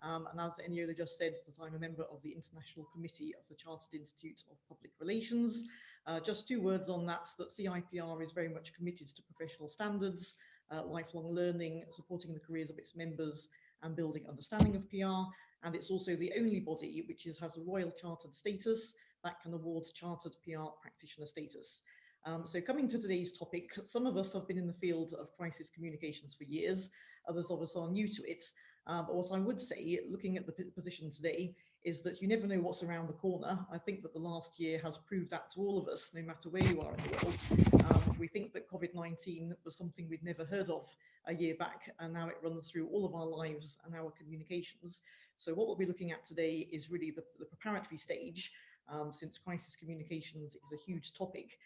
And as Eniola just said, that I'm a member of the International Committee of the Chartered Institute of Public Relations. Just 2 words on that CIPR is very much committed to professional standards, lifelong learning, supporting the careers of its members and building understanding of PR. And it's also the only body which has a Royal Chartered status that can award Chartered PR practitioner status. So coming to today's topic, some of us have been in the field of crisis communications for years, others of us are new to it. But what I would say, looking at the position today, is that you never know what's around the corner. I think that the last year has proved that to all of us, no matter where you are in the world. We think that COVID-19 was something we'd never heard of a year back, and now it runs through all of our lives and our communications. So what we'll be looking at today is really the preparatory stage, since crisis communications is a huge topic.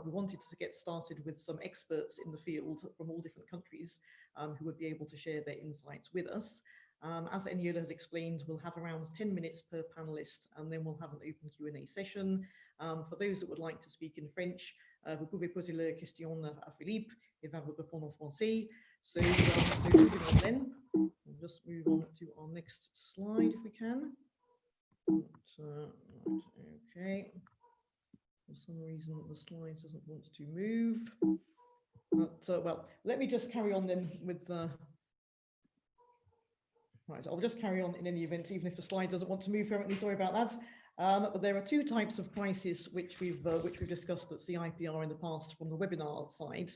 We wanted to get started with some experts in the field from all different countries who would be able to share their insights with us. As Eniola has explained, we'll have around 10 minutes per panelist, and then we'll have an open Q&A session. For those that would like to speak in French, vous pouvez poser la question à Philippe, et va vous répondre en français. So moving on then, we'll just move on to our next slide if we can. Okay. For some reason, the slides doesn't want to move. But, well, let me just carry on then with the... Right, I'll just carry on in any event, even if the slide doesn't want to move currently, sorry about that. But there are 2 types of crisis which we've discussed at CIPR in the past from the webinar side,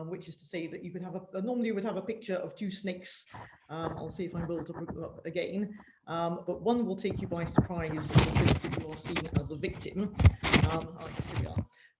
which is to say that you could have normally you would have a picture of 2 snakes. I'll see if I'm able to put it up again. But one will take you by surprise in the sense that you are seen as a victim.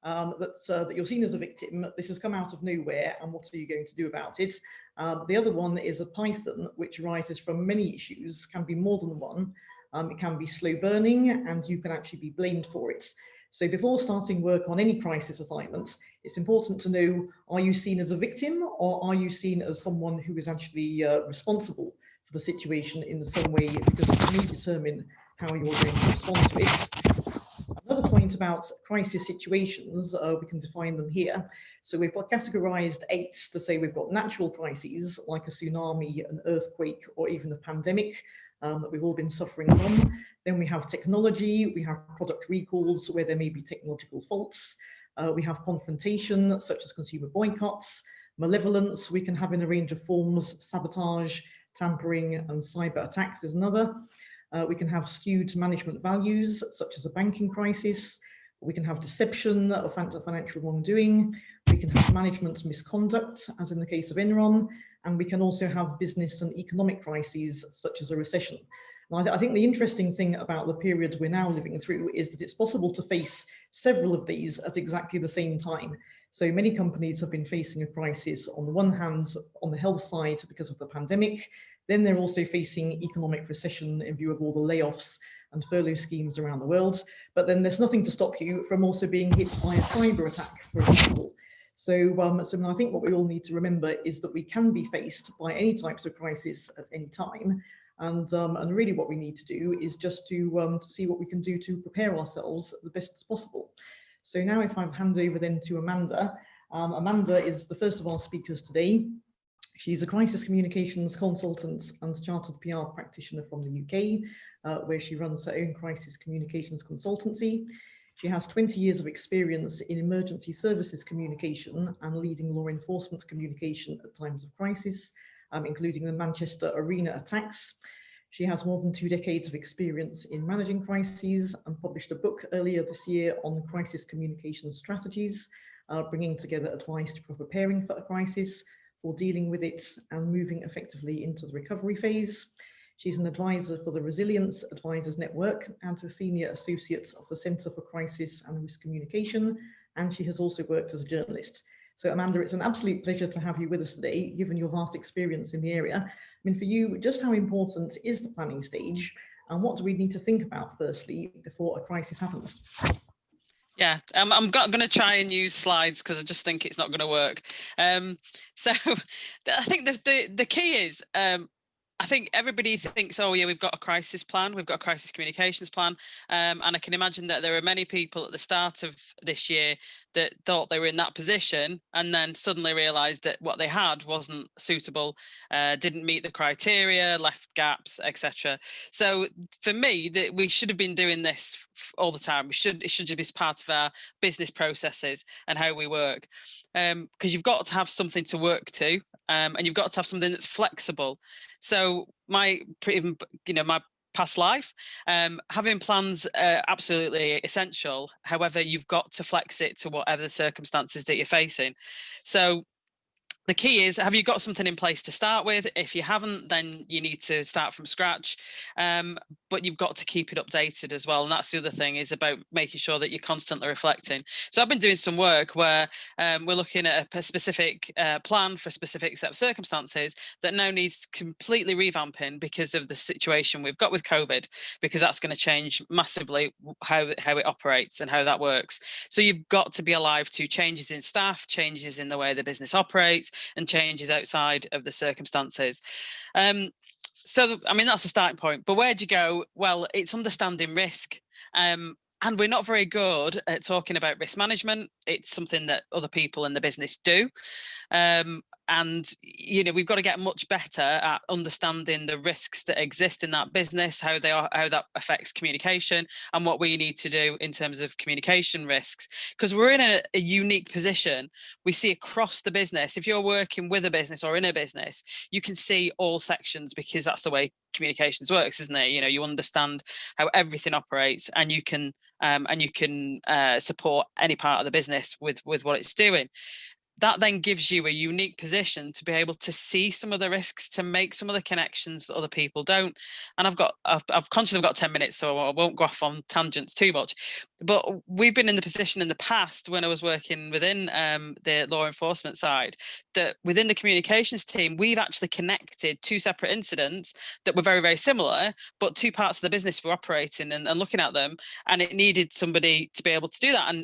That you're seen as a victim. This has come out of nowhere, and what are you going to do about it? The other one is a python, which arises from many issues, can be more than one. It can be slow burning, and you can actually be blamed for it. So before starting work on any crisis assignment, it's important to know, are you seen as a victim, or are you seen as someone who is actually responsible for the situation in some way, because it may determine how you're going to respond to it. Another point about crisis situations, we can define them here. So we've got categorized 8 to say we've got natural crises like a tsunami, an earthquake, or even a pandemic that we've all been suffering from. Then we have technology, we have product recalls where there may be technological faults. We have confrontation, such as consumer boycotts. Malevolence, we can have in a range of forms, sabotage, tampering, and cyber attacks is another. We can have skewed management values, such as a banking crisis. We can have deception or financial wrongdoing. We can have management misconduct, as in the case of Enron. And we can also have business and economic crises, such as a recession. Now, I think the interesting thing about the period we're now living through is that it's possible to face several of these at exactly the same time. So many companies have been facing a crisis on the one hand on the health side because of the pandemic. Then they're also facing economic recession in view of all the layoffs and furlough schemes around the world. But then there's nothing to stop you from also being hit by a cyber attack, for example. So I think what we all need to remember is that we can be faced by any types of crisis at any time. And really what we need to do is just to see what we can do to prepare ourselves the best as possible. So now if I hand over then to Amanda. Amanda is the first of our speakers today. She's a crisis communications consultant and chartered PR practitioner from the UK, where she runs her own crisis communications consultancy. She has 20 years of experience in emergency services communication and leading law enforcement communication at times of crisis, including the Manchester Arena attacks. She has more than 2 decades of experience in managing crises and published a book earlier this year on crisis communication strategies, bringing together advice for preparing for a crisis, for dealing with it and moving effectively into the recovery phase. She's an advisor for the Resilience Advisors Network and a senior associate of the Centre for Crisis and Risk Communication, and she has also worked as a journalist. So Amanda, it's an absolute pleasure to have you with us today, given your vast experience in the area. I mean, for you, just how important is the planning stage, and what do we need to think about firstly before a crisis happens? Yeah, I'm going to try and use slides because I just think it's not going to work. So I think the key is, I I think everybody thinks, oh yeah, we've got a crisis plan, we've got a crisis communications plan, and I can imagine that there are many people at the start of this year that thought they were in that position, and then suddenly realised that what they had wasn't suitable, didn't meet the criteria, left gaps, etc. So for me, that we should have been doing this all the time. It should just be part of our business processes and how we work, because you've got to have something to work to, and you've got to have something that's flexible. So my past life, having plans are absolutely essential. However, you've got to flex it to whatever the circumstances that you're facing. So the key is, have you got something in place to start with? If you haven't, then you need to start from scratch. But you've got to keep it updated as well. And that's the other thing, is about making sure that you're constantly reflecting. So I've been doing some work where we're looking at a specific plan for a specific set of circumstances that now needs completely revamping because of the situation we've got with COVID, because that's going to change massively how it operates and how that works. So you've got to be alive to changes in staff, changes in the way the business operates, and changes outside of the circumstances. So, I mean, that's a starting point. But where do you go? Well, it's understanding risk. And we're not very good at talking about risk management. It's something that other people in the business do. And we've got to get much better at understanding the risks that exist in that business, how that affects communication, and what we need to do in terms of communication risks. Because we're in a unique position. We see across the business. If you're working with a business or in a business, you can see all sections, because that's the way communications works, isn't it? You understand how everything operates, and you can support any part of the business with what it's doing. That then gives you a unique position to be able to see some of the risks, to make some of the connections that other people don't. And I've conscious I've got 10 minutes, so I won't go off on tangents too much. But we've been in the position in the past, when I was working within the law enforcement side, that within the communications team, we've actually connected two separate incidents that were very, very similar, but two parts of the business were operating and looking at them, and it needed somebody to be able to do that.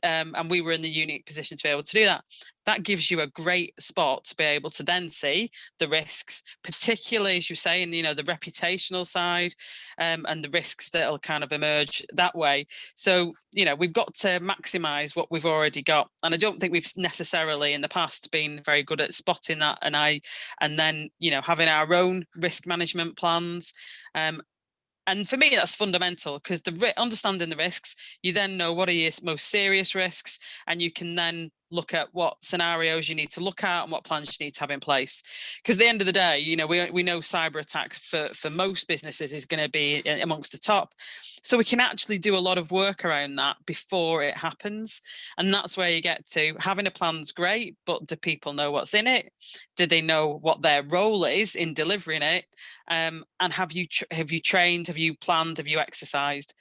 And we were in the unique position to be able to do that. That gives you a great spot to be able to then see the risks, particularly, as you say, in the reputational side, and the risks that'll kind of emerge that way. So we've got to maximize what we've already got, and I don't think we've necessarily in the past been very good at spotting that, and then having our own risk management plans. And for me, that's fundamental, because understanding the risks, you then know what are your most serious risks, and you can then look at what scenarios you need to look at and what plans you need to have in place. Because at the end of the day, we know cyber attacks for most businesses is going to be amongst the top. So we can actually do a lot of work around that before it happens. And that's where you get to having a plan's great, but do people know what's in it? Do they know what their role is in delivering it? And have you trained? Have you planned? Have you exercised?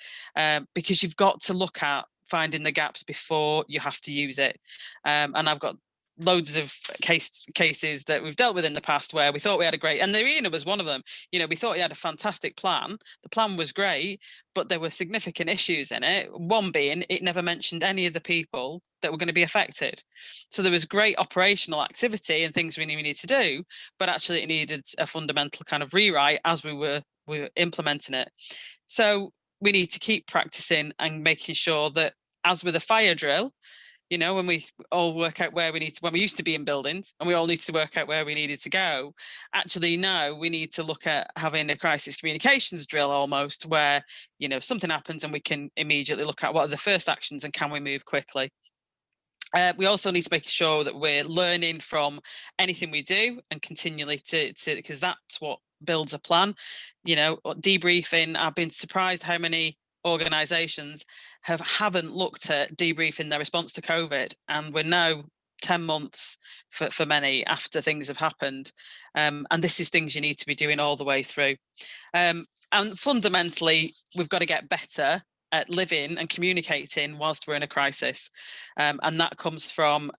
Because you've got to look at finding the gaps before you have to use it. And I've got loads of cases that we've dealt with in the past where we thought we had a great, and the arena was one of them. We thought we had a fantastic plan. The plan was great, but there were significant issues in it. One being, it never mentioned any of the people that were going to be affected. So there was great operational activity and things we needed to do, but actually it needed a fundamental kind of rewrite as we were implementing it. So we need to keep practicing and making sure that, as with a fire drill, when we all work out where we need to, when we used to be in buildings and we all need to work out where we needed to go, actually now we need to look at having a crisis communications drill almost, where, something happens and we can immediately look at what are the first actions and can we move quickly. We also need to make sure that we're learning from anything we do and continually to because that's what builds a plan. Debriefing. I've been surprised how many organizations haven't looked at debriefing their response to COVID, and we're now 10 months for many after things have happened, and this is things you need to be doing all the way through. And fundamentally, we've got to get better at living and communicating whilst we're in a crisis. And that comes from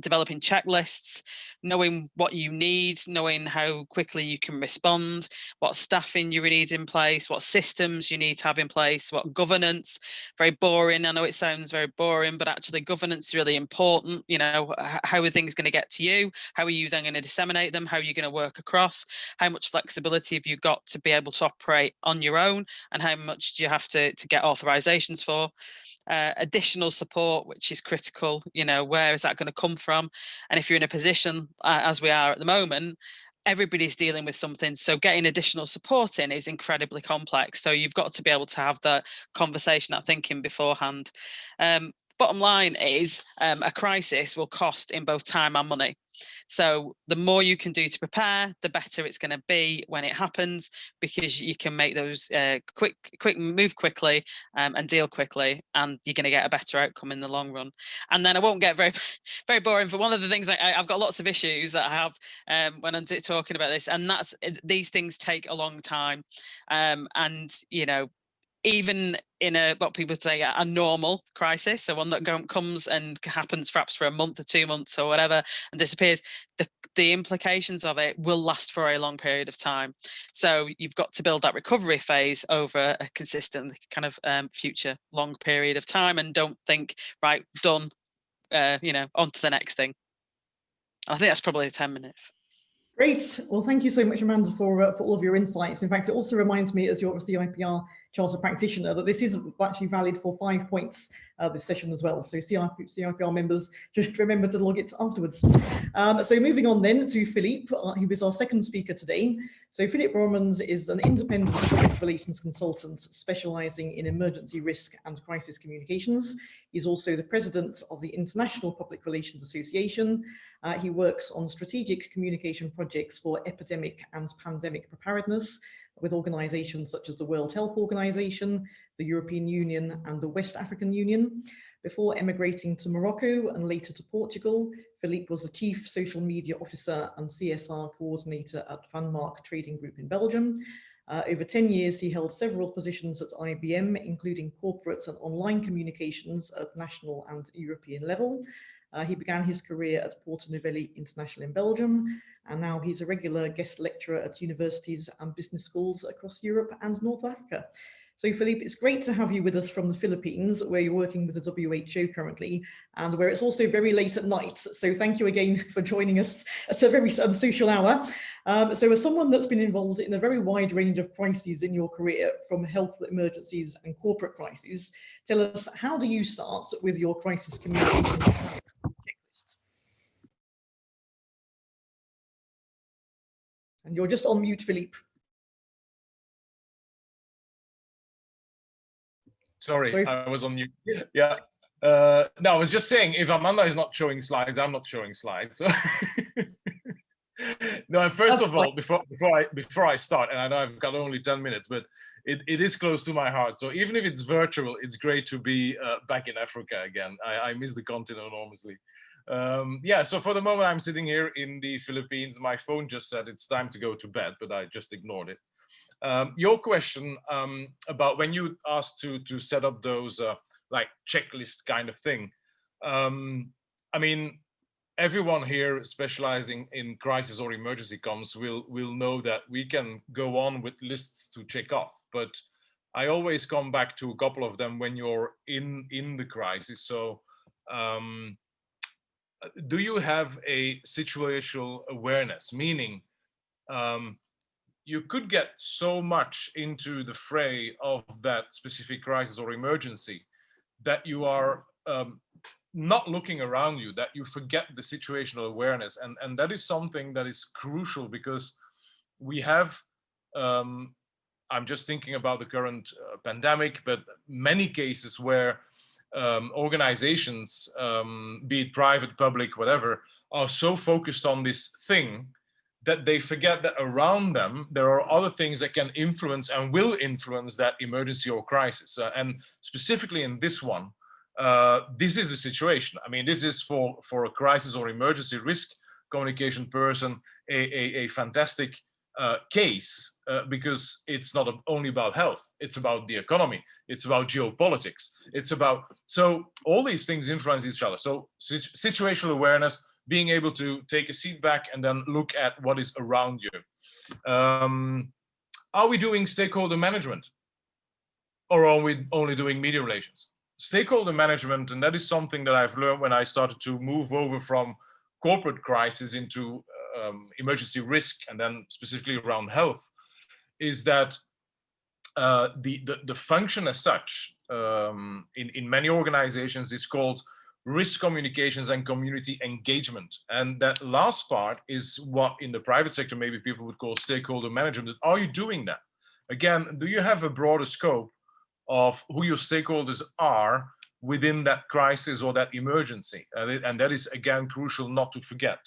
developing checklists, knowing what you need, knowing how quickly you can respond, what staffing you need in place, what systems you need to have in place, what governance. Very boring. I know it sounds very boring, but actually governance is really important. You know, how are things going to get to you? How are you then going to disseminate them? How are you going to work across? How much flexibility have you got to be able to operate on your own? And how much do you have to get authorizations for? Additional support, which is critical. You know, where is that going to come from? And if you're in a position as we are at the moment, everybody's dealing with something, so getting additional support in is incredibly complex. So you've got to be able to have that conversation, that thinking beforehand. Bottom line is a crisis will cost in both time and money. So the more you can do to prepare, the better it's going to be when it happens, because you can make those quick move quickly and deal quickly, and you're going to get a better outcome in the long run. And then I won't get very very boring, but one of the things I've got lots of issues that I have when I'm talking about this, and that's these things take a long time, and you know, even in what people say a normal crisis, so one that comes and happens perhaps for a month or 2 months or whatever and disappears, the implications of it will last for a long period of time. So you've got to build that recovery phase over a consistent kind of future long period of time, and don't think, right, done, you know, on to the next thing. I think that's probably 10 minutes. Great. Well, thank you so much, Amanda, for all of your insights. In fact, it also reminds me, as you're a CIPR Charter Practitioner, that this is actually valid for 5 points this session as well. So CIPR members, just remember to log it afterwards. So moving on then to Philippe, who is our second speaker today. So Philippe Borremans is an independent public relations consultant specialising in emergency risk and crisis communications. He's also the president of the International Public Relations Association. He works on strategic communication projects for epidemic and pandemic preparedness with organisations such as the World Health Organization, the European Union and the West African Union. Before emigrating to Morocco and later to Portugal, Philippe was the Chief Social Media Officer and CSR Coordinator at Van Mark Trading Group in Belgium. Over 10 years, he held several positions at IBM, including corporate and online communications at national and European level. He began his career at Porto Novelli International in Belgium, and now he's a regular guest lecturer at universities and business schools across Europe and North Africa. So Philippe, it's great to have you with us from the Philippines, where you're working with the WHO currently, and where it's also very late at night. So thank you again for joining us at a very social hour. So as someone that's been involved in a very wide range of crises in your career, from health emergencies and corporate crises, tell us, how do you start with your crisis communication checklist? And you're just on mute, Philippe. Sorry, I was on mute. Yeah. No, I was just saying, if Amanda is not showing slides, I'm not showing slides. So no, and first of all, before I start, and I know I've got only 10 minutes, but it is close to my heart. So even if it's virtual, it's great to be back in Africa again. I miss the continent enormously. Yeah, so for the moment, I'm sitting here in the Philippines. My phone just said it's time to go to bed, but I just ignored it. Your question about when you asked to set up those like checklist kind of thing. I mean, everyone here specializing in crisis or emergency comms will know that we can go on with lists to check off, but I always come back to a couple of them when you're in the crisis. So do you have a situational awareness? Meaning you could get so much into the fray of that specific crisis or emergency that you are not looking around you, that you forget the situational awareness. And that is something that is crucial, because we have, I'm just thinking about the current pandemic, but many cases where organizations, be it private, public, whatever, are so focused on this thing that they forget that around them there are other things that can influence and will influence that emergency or crisis. And specifically in this one, this is the situation. I mean, this is for a crisis or emergency risk communication person a fantastic case, because it's not only about health, it's about the economy, it's about geopolitics, it's about, so all these things influence each other. So situational awareness, being able to take a seat back and then look at what is around you. Are we doing stakeholder management, or are we only doing media relations? Stakeholder management, and that is something that I've learned when I started to move over from corporate crisis into emergency risk, and then specifically around health, is that the function as such in many organizations is called risk communications and community engagement. And that last part is what in the private sector maybe people would call stakeholder management. Are you doing that? Again, do you have a broader scope of who your stakeholders are within that crisis or that emergency? And that is, again, crucial not to forget.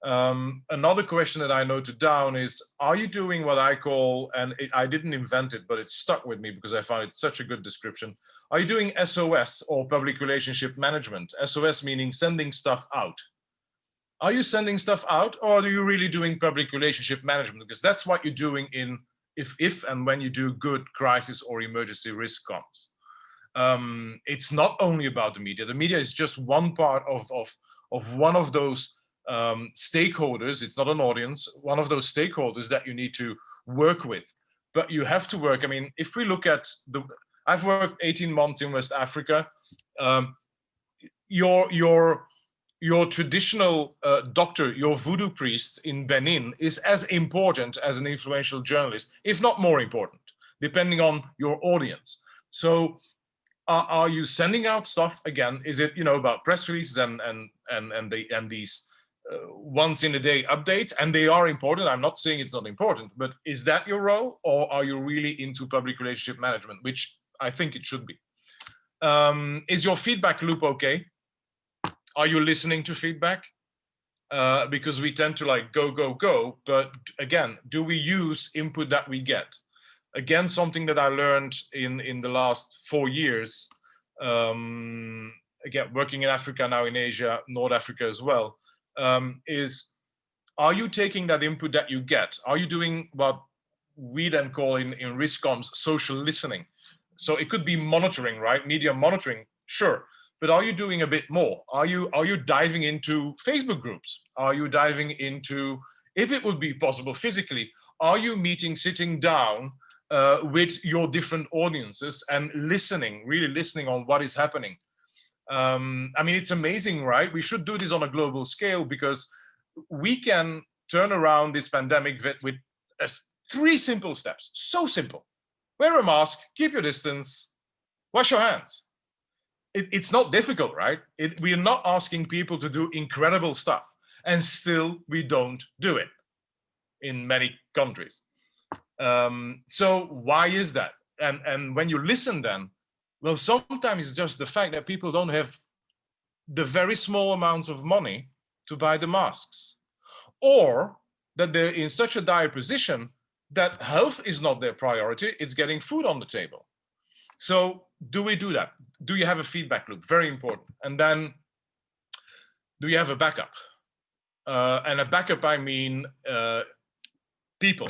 Another question that I noted down is, are you doing what I call, and I didn't invent it, but it stuck with me because I found it such a good description. Are you doing SOS, or public relationship management? SOS meaning sending stuff out. Are you sending stuff out, or are you really doing public relationship management? Because that's what you're doing in if and when you do good crisis or emergency risk comms. It's not only about the media. The media is just one part of one of those stakeholders. It's not an audience, one of those stakeholders that you need to work with. But you have to work, I mean, if we look at I've worked 18 months in West Africa. Your traditional doctor, your voodoo priest in Benin is as important as an influential journalist, if not more important, depending on your audience. So are you sending out stuff again? Is it, about press releases and these once in a day updates? And they are important. I'm not saying it's not important, but is that your role, or are you really into public relationship management, which I think it should be? Is your feedback loop okay? Are you listening to feedback? Because we tend to like go, but again, do we use input that we get? Again, something that I learned in the last 4 years, again, working in Africa, now in Asia, North Africa as well, is, are you taking that input that you get? Are you doing what we then call in risk comms social listening? So it could be monitoring, right? Media monitoring, sure. But are you doing a bit more? Are you diving into Facebook groups? Are you diving into, if it would be possible physically, are you sitting down with your different audiences and listening, really listening on what is happening? I mean, it's amazing, right? We should do this on a global scale, because we can turn around this pandemic with 3 simple steps. So simple. Wear a mask, keep your distance, wash your hands. It's not difficult, right? We are not asking people to do incredible stuff, and still we don't do it in many countries. So why is that? And when you listen then, well, sometimes it's just the fact that people don't have the very small amounts of money to buy the masks, or that they're in such a dire position that health is not their priority, it's getting food on the table. So do we do that? Do you have a feedback loop? Very important. And then, do you have a backup? And a backup, I mean people.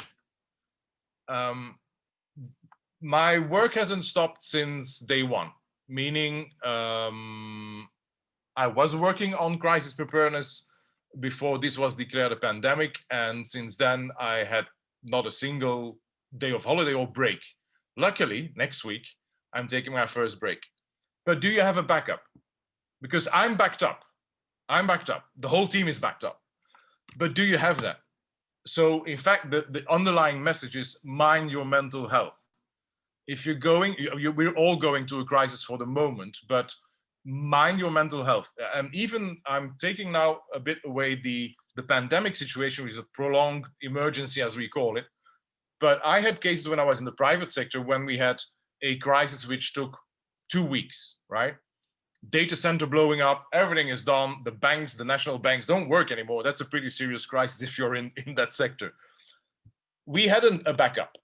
My work hasn't stopped since day one, meaning I was working on crisis preparedness before this was declared a pandemic, and since then I had not a single day of holiday or break. Luckily, next week, I'm taking my first break. But do you have a backup? Because I'm backed up. I'm backed up. The whole team is backed up. But do you have that? So in fact, the underlying message is mind your mental health. If you're going, we're all going to a crisis for the moment, but mind your mental health. And even I'm taking now a bit away the pandemic situation, which is a prolonged emergency, as we call it. But I had cases when I was in the private sector when we had a crisis which took 2 weeks, right? Data center blowing up, everything is done. The banks, the national banks don't work anymore. That's a pretty serious crisis if you're in that sector. We had a backup.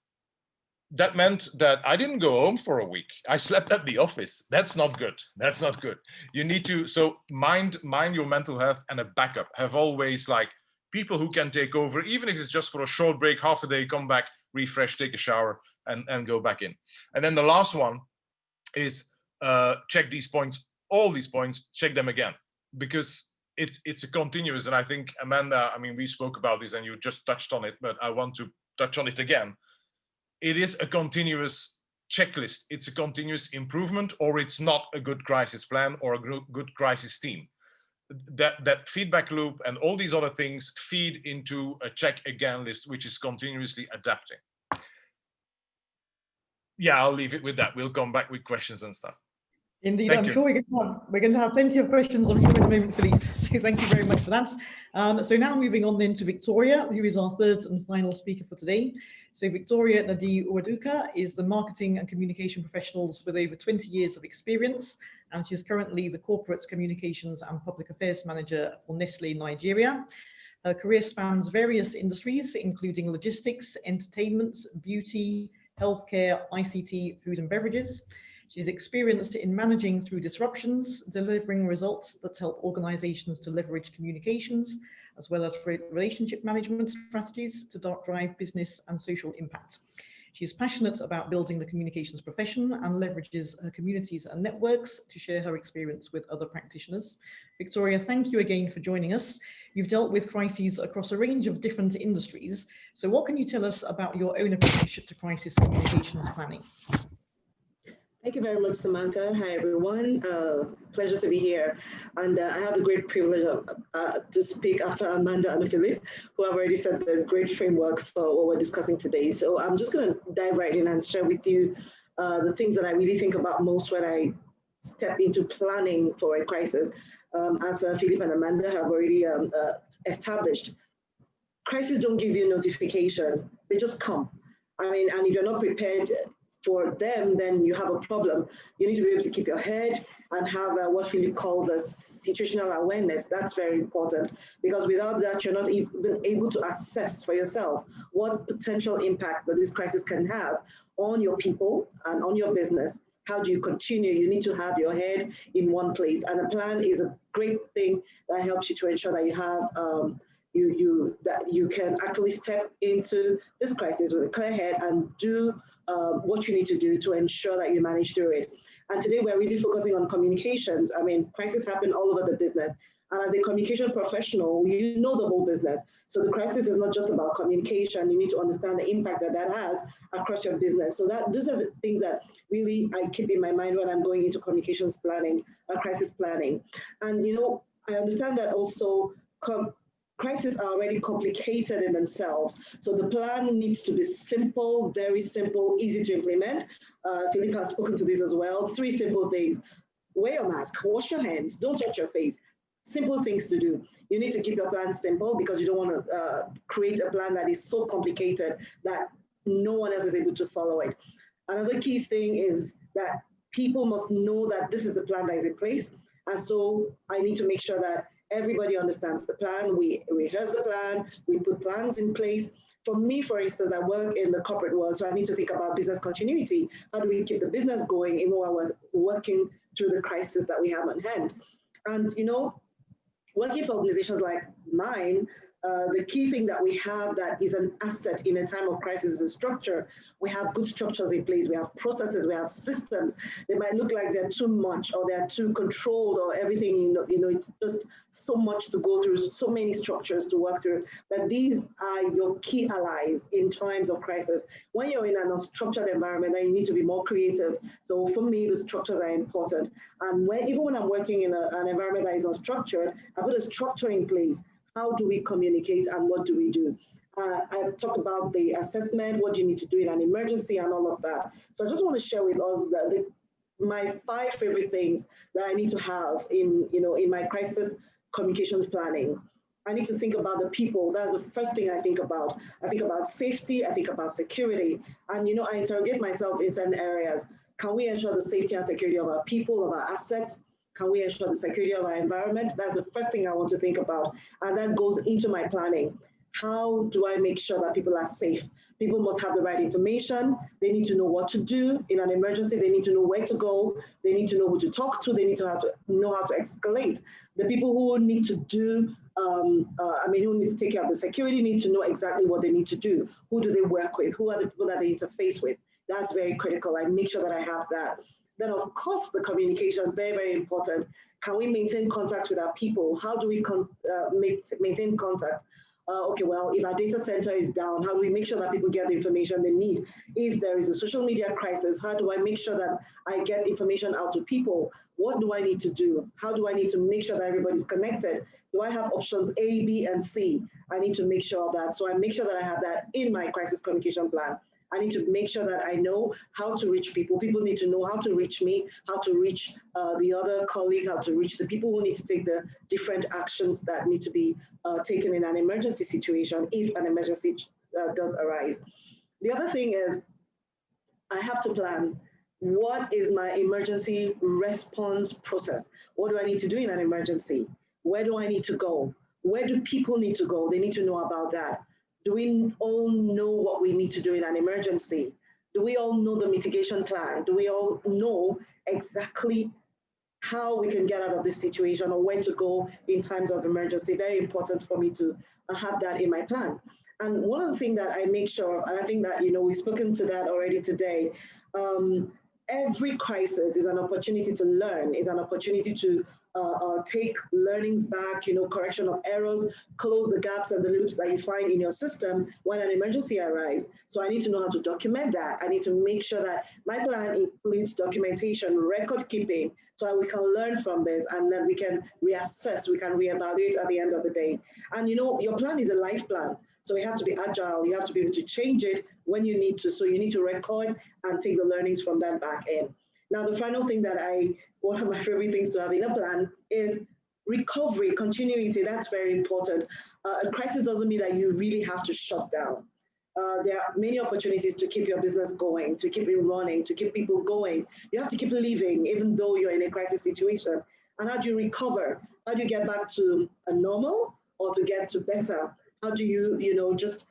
That meant that I didn't go home for a week. I slept at the office. That's not good. That's not good. You need to, so mind your mental health, and a backup. Have always like people who can take over, even if it's just for a short break, half a day, come back, refresh, take a shower, and go back in. And then the last one is check these points, all these points, check them again, because it's a continuous. And I think, Amanda, I mean, we spoke about this and you just touched on it, but I want to touch on it again. It is a continuous checklist. It's a continuous improvement, or it's not a good crisis plan or a good crisis team. That feedback loop and all these other things feed into a check again list, which is continuously adapting. Yeah, I'll leave it with that. We'll come back with questions and stuff. Indeed, I'm sure we're going to have plenty of questions, I'm sure, in a moment, Philippe. So thank you very much for that. So now moving on then to Victoria, who is our third and final speaker for today. So Victoria Nadine Uwadoka is the marketing and communication professionals with over 20 years of experience, and she's currently the corporate communications and public affairs manager for Nestlé Nigeria. Her career spans various industries, including logistics, entertainment, beauty, healthcare, ICT, food and beverages. She's experienced in managing through disruptions, delivering results that help organizations to leverage communications, as well as relationship management strategies to drive business and social impact. She's passionate about building the communications profession and leverages her communities and networks to share her experience with other practitioners. Victoria, thank you again for joining us. You've dealt with crises across a range of different industries. So what can you tell us about your own approach to crisis communications planning? Thank you very much, Samantha. Hi, everyone. Pleasure to be here. And I have the great privilege to speak after Amanda and Philippe, who have already set the great framework for what we're discussing today. So I'm just going to dive right in and share with you the things that I really think about most when I step into planning for a crisis. As Philippe and Amanda have already established, crises don't give you notification. They just come. I mean, and if you're not prepared for them, then you have a problem. You need to be able to keep your head and have what Philippe calls a situational awareness. That's very important, because without that, you're not even able to assess for yourself what potential impact that this crisis can have on your people and on your business. How do you continue? You need to have your head in one place. And a plan is a great thing that helps you to ensure that you have that you can actually step into this crisis with a clear head and do what you need to do to ensure that you manage through it. And today we're really focusing on communications. I mean, crises happen all over the business. And as a communication professional, you know the whole business. So the crisis is not just about communication. You need to understand the impact that that has across your business. So those are the things that really I keep in my mind when I'm going into communications planning, crisis planning. And, you know, I understand that also crises are already complicated in themselves. So the plan needs to be simple, very simple, easy to implement. Philippe has spoken to this as well. 3 simple things. Wear your mask, wash your hands, don't touch your face. Simple things to do. You need to keep your plan simple because you don't want to create a plan that is so complicated that no one else is able to follow it. Another key thing is that people must know that this is the plan that is in place. And so I need to make sure that everybody understands the plan. We rehearse the plan, we put plans in place. For me, for instance, I work in the corporate world, so I need to think about business continuity. How do we keep the business going even while we're working through the crisis that we have on hand? And, you know, working for organizations like mine, the key thing that we have that is an asset in a time of crisis is structure. We have good structures in place. We have processes. We have systems. They might look like they're too much or they're too controlled or everything. You know, it's just so much to go through, so many structures to work through. But these are your key allies in times of crisis. When you're in an unstructured environment, then you need to be more creative. So for me, the structures are important. And even when I'm working in an environment that is unstructured, I put a structure in place. How do we communicate and what do we do? I've talked about the assessment, what you need to do in an emergency and all of that. So I just want to share with us that my 5 favorite things that I need to have in my crisis communications planning. I need to think about the people. That's the first thing I think about. I think about safety, I think about security. And, you know, I interrogate myself in certain areas. Can we ensure the safety and security of our people, of our assets? Can we ensure the security of our environment? That's the first thing I want to think about. And that goes into my planning. How do I make sure that people are safe? People must have the right information. They need to know what to do in an emergency. They need to know where to go. They need to know who to talk to. They need to know how to escalate. The people who need to do, who need to take care of the security need to know exactly what they need to do. Who do they work with? Who are the people that they interface with? That's very critical. I make sure that I have that. Then, of course, the communication, very, very important. Can we maintain contact with our people? How do we maintain contact? Okay, well, if our data center is down, how do we make sure that people get the information they need? If there is a social media crisis, how do I make sure that I get information out to people? What do I need to do? How do I need to make sure that everybody's connected? Do I have options A, B, and C? I need to make sure of that. So I make sure that I have that in my crisis communication plan. I need to make sure that I know how to reach people. People need to know how to reach me, how to reach the other colleague, how to reach the people who need to take the different actions that need to be taken in an emergency situation if an emergency does arise. The other thing is I have to plan. What is my emergency response process? What do I need to do in an emergency? Where do I need to go? Where do people need to go? They need to know about that. Do we all know what we need to do in an emergency? Do we all know the mitigation plan? Do we all know exactly how we can get out of this situation or where to go in times of emergency? Very important for me to have that in my plan. And one of the things that I make sure of, and I think that, we've spoken to that already today, every crisis is an opportunity to learn, is an opportunity to take learnings back, correction of errors, close the gaps and the loops that you find in your system when an emergency arrives. So I need to know how to document that. I need to make sure that my plan includes documentation, record keeping, so we can learn from this and then we can reassess, we can reevaluate at the end of the day. And your plan is a life plan. So you have to be agile. You have to be able to change it when you need to. So you need to record and take the learnings from that back in. Now, the final thing that one of my favorite things to have in a plan is recovery, continuity. That's very important. A crisis doesn't mean that you really have to shut down. There are many opportunities to keep your business going, to keep it running, to keep people going. You have to keep living, even though you're in a crisis situation. And how do you recover? How do you get back to a normal or to get to better? How do you, just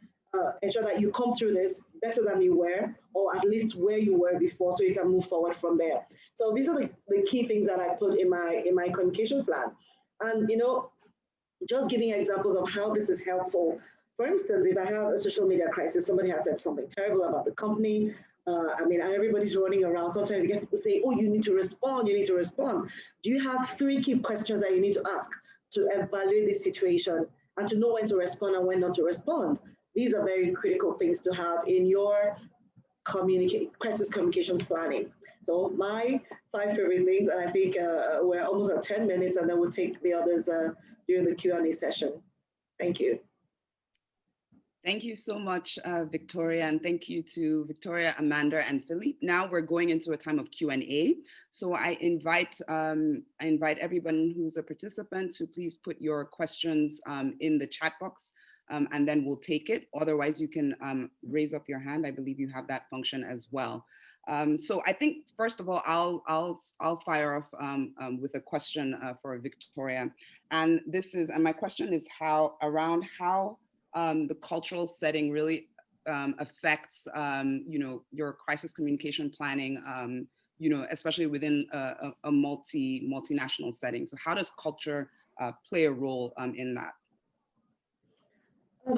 ensure that you come through this better than you were, or at least where you were before, so you can move forward from there. So these are the key things that I put in my communication plan. And, just giving examples of how this is helpful. For instance, if I have a social media crisis, somebody has said something terrible about the company, and everybody's running around. Sometimes you get people say, oh, you need to respond, you need to respond. Do you have 3 key questions that you need to ask to evaluate this situation and to know when to respond and when not to respond? These are very critical things to have in your crisis communications planning. So my 5 favorite things, and I think we're almost at 10 minutes, and then we'll take the others during the Q&A session. Thank you. Thank you so much, Victoria, and thank you to Victoria, Amanda, and Philippe. Now we're going into a time of Q&A. So I invite everyone who's a participant to please put your questions in the chat box, and then we'll take it. Otherwise, you can raise up your hand. I believe you have that function as well. So I think, first of all, I'll fire off with a question for Victoria. And my question is how the cultural setting really affects, your crisis communication planning, especially within a multinational setting. So how does culture play a role in that?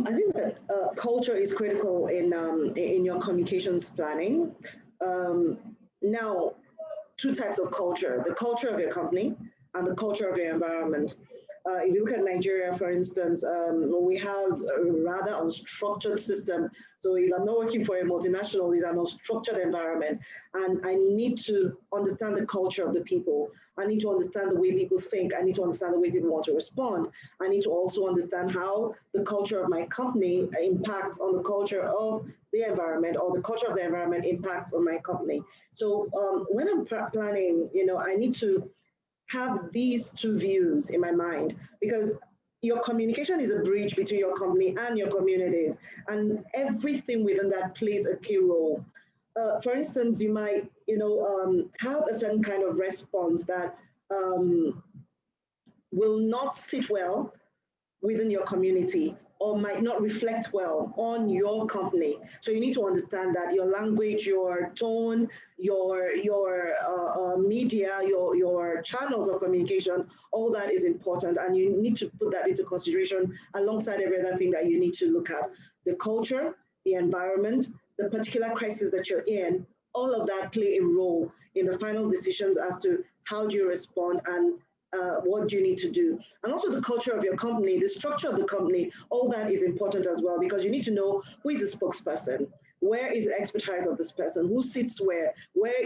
I think that culture is critical in your communications planning. Now, 2 types of culture: the culture of your company and the culture of your environment. If you look at Nigeria, for instance, we have a rather unstructured system. So if I'm not working for a multinational, it's an unstructured environment. And I need to understand the culture of the people. I need to understand the way people think. I need to understand the way people want to respond. I need to also understand how the culture of my company impacts on the culture of the environment, or the culture of the environment impacts on my company. So when I'm planning, I need to have these 2 views in my mind, because your communication is a bridge between your company and your communities, and everything within that plays a key role. For instance, you might, have a certain kind of response that will not sit well within your community, or might not reflect well on your company. So you need to understand that your language, your tone, your media, your channels of communication, all that is important, and you need to put that into consideration alongside every other thing that you need to look at. The culture, the environment, the particular crisis that you're in, all of that play a role in the final decisions as to how do you respond and what do you need to do. And also the culture of your company, the structure of the company, all that is important as well, because you need to know who is the spokesperson, where is the expertise of this person, who sits where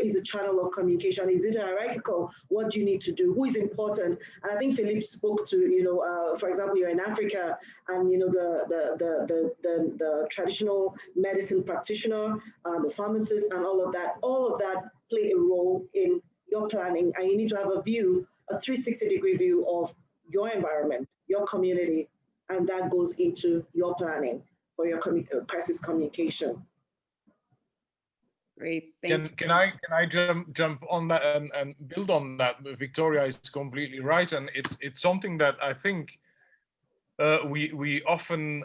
is the channel of communication, is it hierarchical, what do you need to do, who is important. And I think Philippe spoke to, for example, you're in Africa, and the traditional medicine practitioner, the pharmacist, and all of that play a role in your planning, and you need to have a 360-degree view of your environment, your community, and that goes into your planning for your crisis communication. Great, thank you. Can I jump on that and build on that? Victoria is completely right, and it's something that I think we often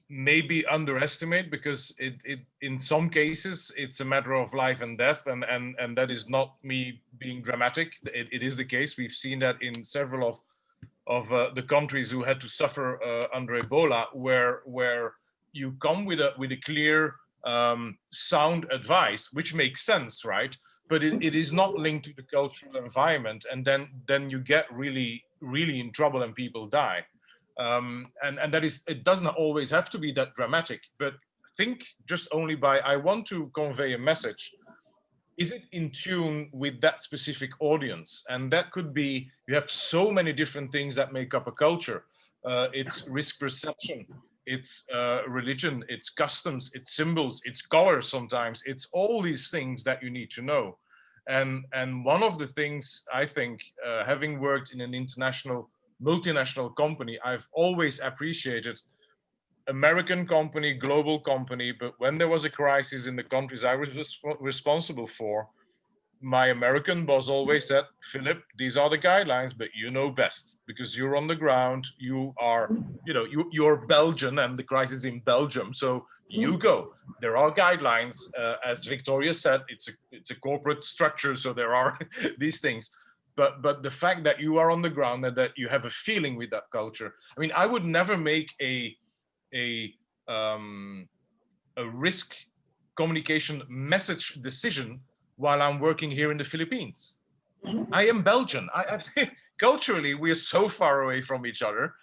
maybe underestimate, because it in some cases it's a matter of life and death, and that is not me being dramatic. It is the case. We've seen that in several of the countries who had to suffer under Ebola, where you come with a clear sound advice, which makes sense, right? But it is not linked to the cultural environment, and then you get really in trouble and people die. And that is, it doesn't always have to be that dramatic, but think just only by, I want to convey a message. Is it in tune with that specific audience? And that could be, you have so many different things that make up a culture. It's risk perception, it's religion, it's customs, it's symbols, it's colors sometimes, it's all these things that you need to know. And one of the things I think, having worked in an multinational company, I've always appreciated American company, global company, but when there was a crisis in the countries I was responsible for, my American boss always said, Philippe, these are the guidelines, but you know best because you're on the ground, you are, you're Belgian and the crisis in Belgium. So you go, there are guidelines. As Victoria said, it's a corporate structure. So there are these things, but the fact that you are on the ground and that you have a feeling with that culture. I mean, I would never make a risk communication message decision while I'm working here in the Philippines. I am Belgian. I culturally, we're so far away from each other.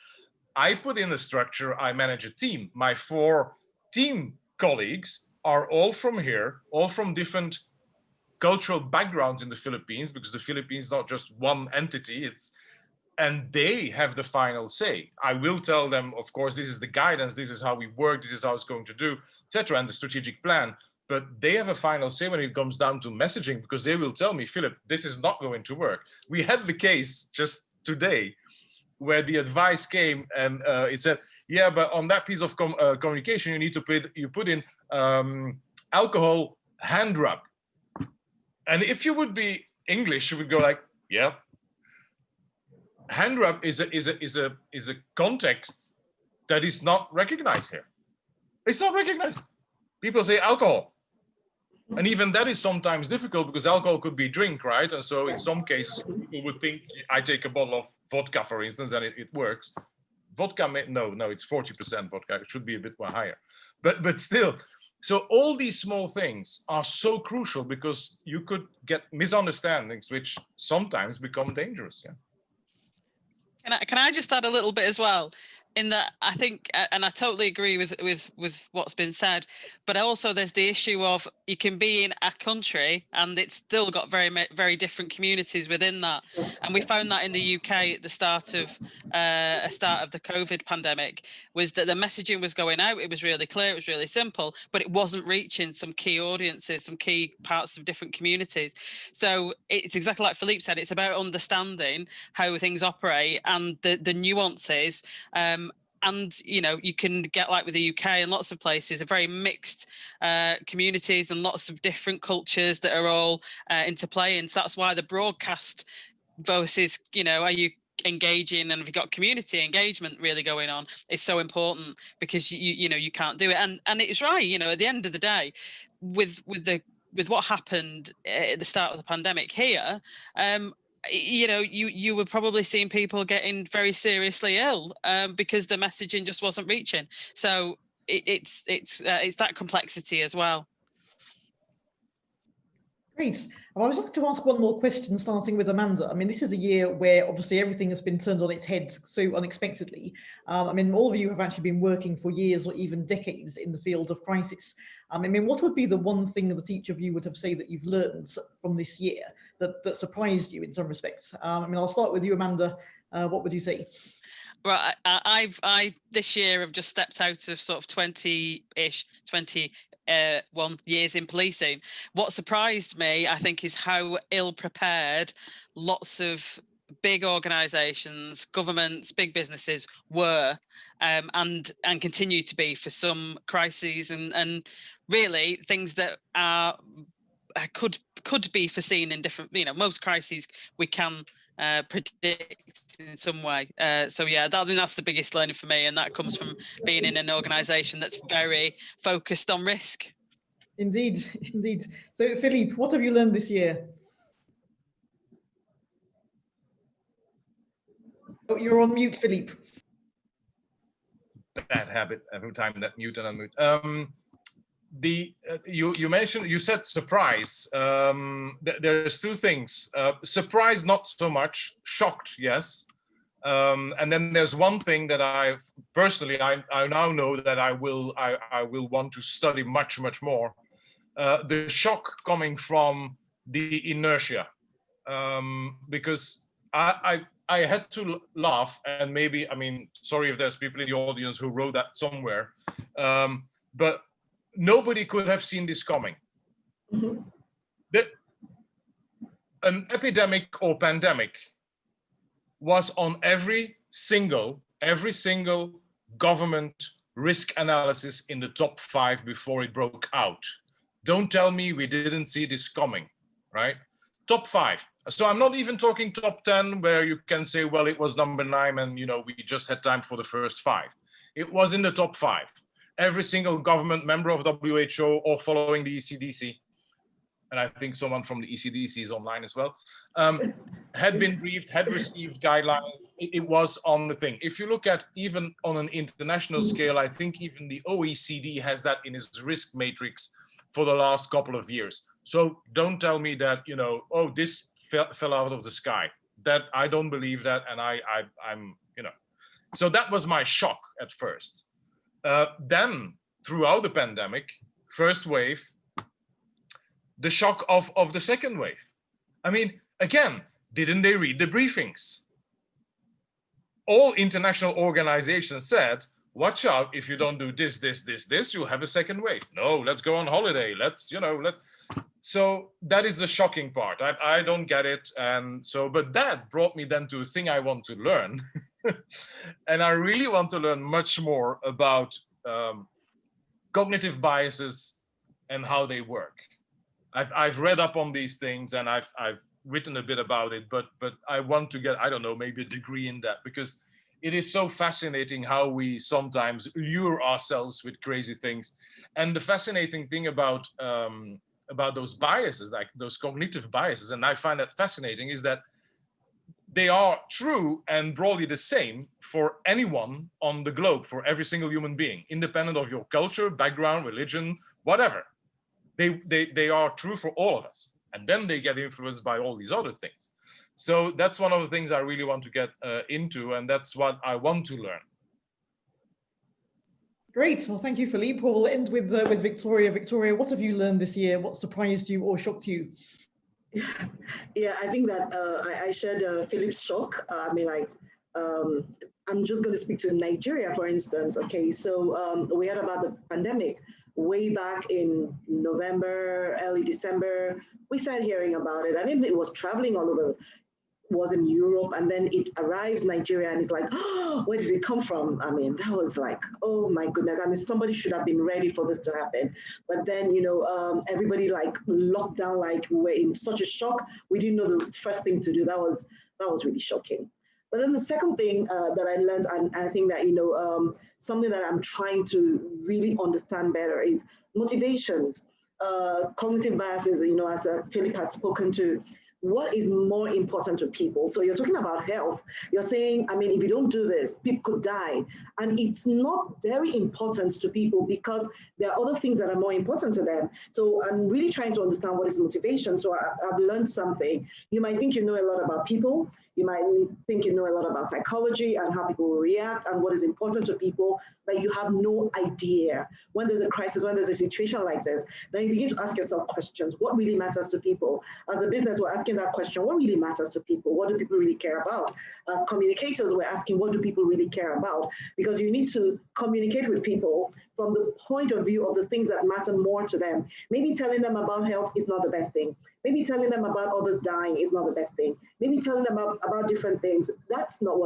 I put in a structure, I manage a team. My 4 team colleagues are all from here, all from different cultural backgrounds in the Philippines, because the Philippines is not just one entity, and they have the final say. I will tell them, of course, this is the guidance, this is how we work, this is how it's going to do, etc., and the strategic plan. But they have a final say when it comes down to messaging, because they will tell me, Philippe, this is not going to work. We had the case just today where the advice came and it said, yeah, but on that piece of communication, you need to put in alcohol hand rub. And if you would be English, you would go like, yeah. Hand rub is a context that is not recognized here. It's not recognized. People say alcohol. And even that is sometimes difficult because alcohol could be drink, right? And so in some cases, people would think, I take a bottle of vodka, for instance, and it works. Vodka, no, it's 40% vodka. It should be a bit more higher. But still, so all these small things are so crucial because you could get misunderstandings, which sometimes become dangerous. Yeah. Can I just add a little bit as well? In that, I think, and I totally agree with what's been said, but also there's the issue of you can be in a country and it's still got very different communities within that, and we found that in the UK at the start of the COVID pandemic, was that the messaging was going out, it was really clear, it was really simple, but it wasn't reaching some key audiences, some key parts of different communities. So it's exactly like Philippe said, it's about understanding how things operate and the nuances. And, you can get, like with the UK and lots of places, a very mixed communities and lots of different cultures that are all interplaying. So that's why the broadcast versus, engaging and if you've got community engagement really going on, it's so important, because you know, you can't do it. And it's right, you know, at the end of the day, with what happened at the start of the pandemic here, you know, you were probably seeing people getting very seriously ill because the messaging just wasn't reaching. So it's that complexity as well. Great. I was just going to ask one more question, starting with Amanda. I mean, this is a year where obviously everything has been turned on its head so unexpectedly. I mean, all of you have actually been working for years or even decades in the field of crisis. I mean, what would be the one thing that each of you would have said that you've learned from this year that surprised you in some respects? I mean, I'll start with you, Amanda. What would you say? Well, I this year have just stepped out of sort of 21 years in policing. What surprised me, I think, is how ill prepared lots of big organisations, governments, big businesses were, and continue to be for some crises, and really things that are could be foreseen in different, you know, most crises we can predict in some way. So yeah, I think that's the biggest learning for me, and that comes from being in an organisation that's very focused on risk. Indeed, indeed. So Philippe, what have you learned this year? Oh, you're on mute, Philippe. Bad habit every time that mute and unmute. You said surprise. There's two things. Surprise, not so much. Shocked, yes. And then there's one thing that I now know that I will want to study much more. The shock coming from the inertia, because I had to laugh, and maybe, I mean, sorry if there's people in the audience who wrote that somewhere, but nobody could have seen this coming. That an epidemic or pandemic was on every single government risk analysis in the top 5 before it broke out. Don't tell me we didn't see this coming, right? Top 5. So I'm not even talking top 10, where you can say, well, it was number 9 and, you know, we just had time for the first 5. It was in the top 5. Every single government member of WHO or following the ECDC, and I think someone from the ECDC is online as well, had been briefed, had received guidelines. It was on the thing. If you look at even on an international scale, I think even the OECD has that in its risk matrix for the last couple of years. So don't tell me that, you know, oh, this fell out of the sky. That I don't believe that, and I'm, you know. So that was my shock at first. Then throughout the pandemic, first wave, the shock of the second wave. I mean, again, didn't they read the briefings? All international organizations said, watch out, if you don't do this, you'll have a second wave. No, let's go on holiday. Let's, you know, so that is the shocking part. I don't get it. And so, but that brought me then to a thing I want to learn. And I really want to learn much more about cognitive biases and how they work. I've read up on these things, and I've written a bit about it, but I want to get, I don't know, maybe a degree in that, because it is so fascinating how we sometimes lure ourselves with crazy things. And the fascinating thing about those biases, like those cognitive biases, and I find that fascinating, is that they are true and broadly the same for anyone on the globe, for every single human being, independent of your culture, background, religion, whatever. They are true for all of us. And then they get influenced by all these other things. So that's one of the things I really want to get into, and that's what I want to learn. Great. Well, thank you, Philippe. We'll end with Victoria. Victoria, what have you learned this year? What surprised you or shocked you? Yeah, I think that I shared Philippe's shock. I mean, like, I'm just going to speak to Nigeria, for instance. Okay, so we heard about the pandemic way back in November, early December. We started hearing about it, and it was traveling all over. Was in Europe, and then it arrives Nigeria, and it's like, oh, where did it come from? I mean, that was like, oh my goodness. I mean, somebody should have been ready for this to happen. But then, you know, everybody like locked down, like we were in such a shock. We didn't know the first thing to do. That was really shocking. But then the second thing that I learned, and I think that, something that I'm trying to really understand better is motivations, cognitive biases, as Philippe has spoken to. What is more important to people? So you're talking about health. You're saying, I mean, if you don't do this, people could die. And it's not very important to people because there are other things that are more important to them. So I'm really trying to understand what is motivation. So I've learned something. You might think you know a lot about people. You might think you know a lot about psychology and how people will react and what is important to people, but you have no idea. When there's a crisis, when there's a situation like this, then you begin to ask yourself questions. What really matters to people? As a business, we're asking that question, what really matters to people? What do people really care about? As communicators, we're asking, what do people really care about? Because you need to communicate with people from the point of view of the things that matter more to them. Maybe telling them about health is not the best thing. Maybe telling them about others dying is not the best thing. Maybe telling them about different things. That's not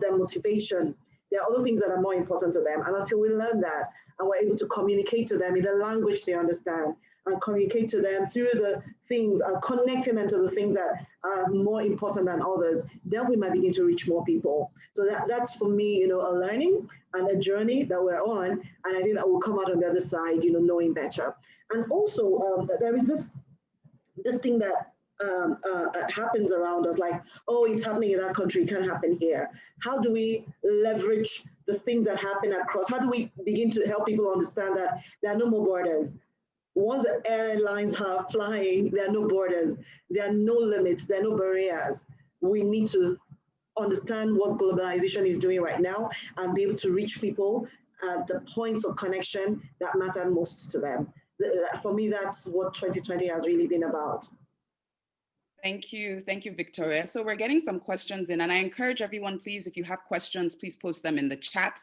their motivation. There are other things that are more important to them. And until we learn that, and we're able to communicate to them in the language they understand, and communicate to them through the things, connecting them to the things that are more important than others, then we might begin to reach more people. So that's for me, a learning and a journey that we're on. And I think that we'll come out on the other side, knowing better. And also there is this thing that happens around us, like, oh, it's happening in that country, it can't happen here. How do we leverage the things that happen across? How do we begin to help people understand that there are no more borders? Once the airlines are flying, there are no borders, there are no limits, there are no barriers. We need to understand what globalization is doing right now and be able to reach people at the points of connection that matter most to them. For me, that's what 2020 has really been about. Thank you, Victoria. So we're getting some questions in, and I encourage everyone, please, if you have questions, please post them in the chat.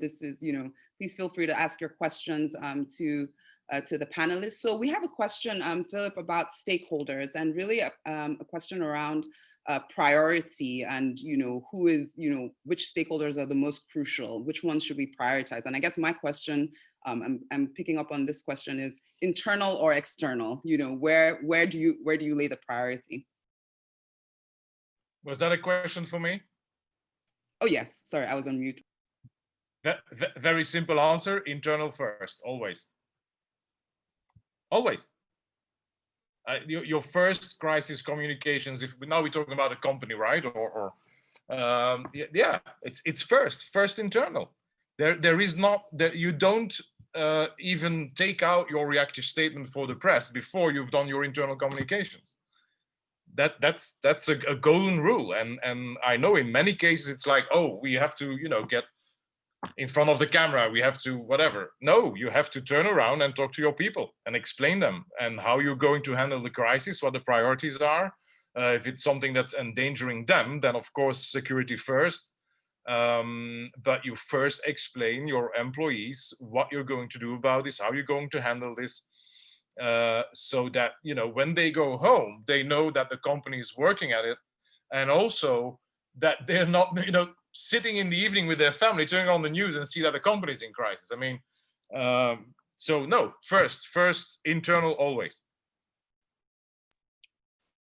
This is, please feel free to ask your questions to the panelists. So we have a question, Philippe, about stakeholders, and really a question around priority and, who is, which stakeholders are the most crucial, which ones should we prioritize? And I guess my question, I'm picking up on this question, is internal or external? Where do you lay the priority? Was that a question for me? Oh yes, sorry, I was on mute. Very simple answer: internal first, always. Always. Your first crisis communications. If now we're talking about a company, right? Yeah, it's first internal. There is not that you don't even take out your reactive statement for the press before you've done your internal communications. That's a golden rule, and I know in many cases it's like, oh, we have to get in front of the camera, we have to whatever. No, you have to turn around and talk to your people and explain them and how you're going to handle the crisis, what the priorities are. If it's something that's endangering them, then of course security first. But you first explain your employees what you're going to do about this, how you're going to handle this, so that when they go home, they know that the company is working at it, and also that they're not sitting in the evening with their family, turning on the news and see that the company is in crisis. I mean, so no, first internal always.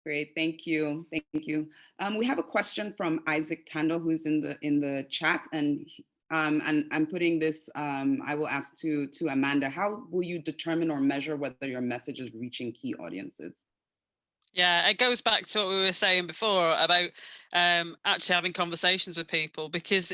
Great, thank you. We have a question from Isaac Tando, who's in the chat, and I'm putting this. I will ask to Amanda. How will you determine or measure whether your message is reaching key audiences? Yeah, it goes back to what we were saying before about actually having conversations with people, because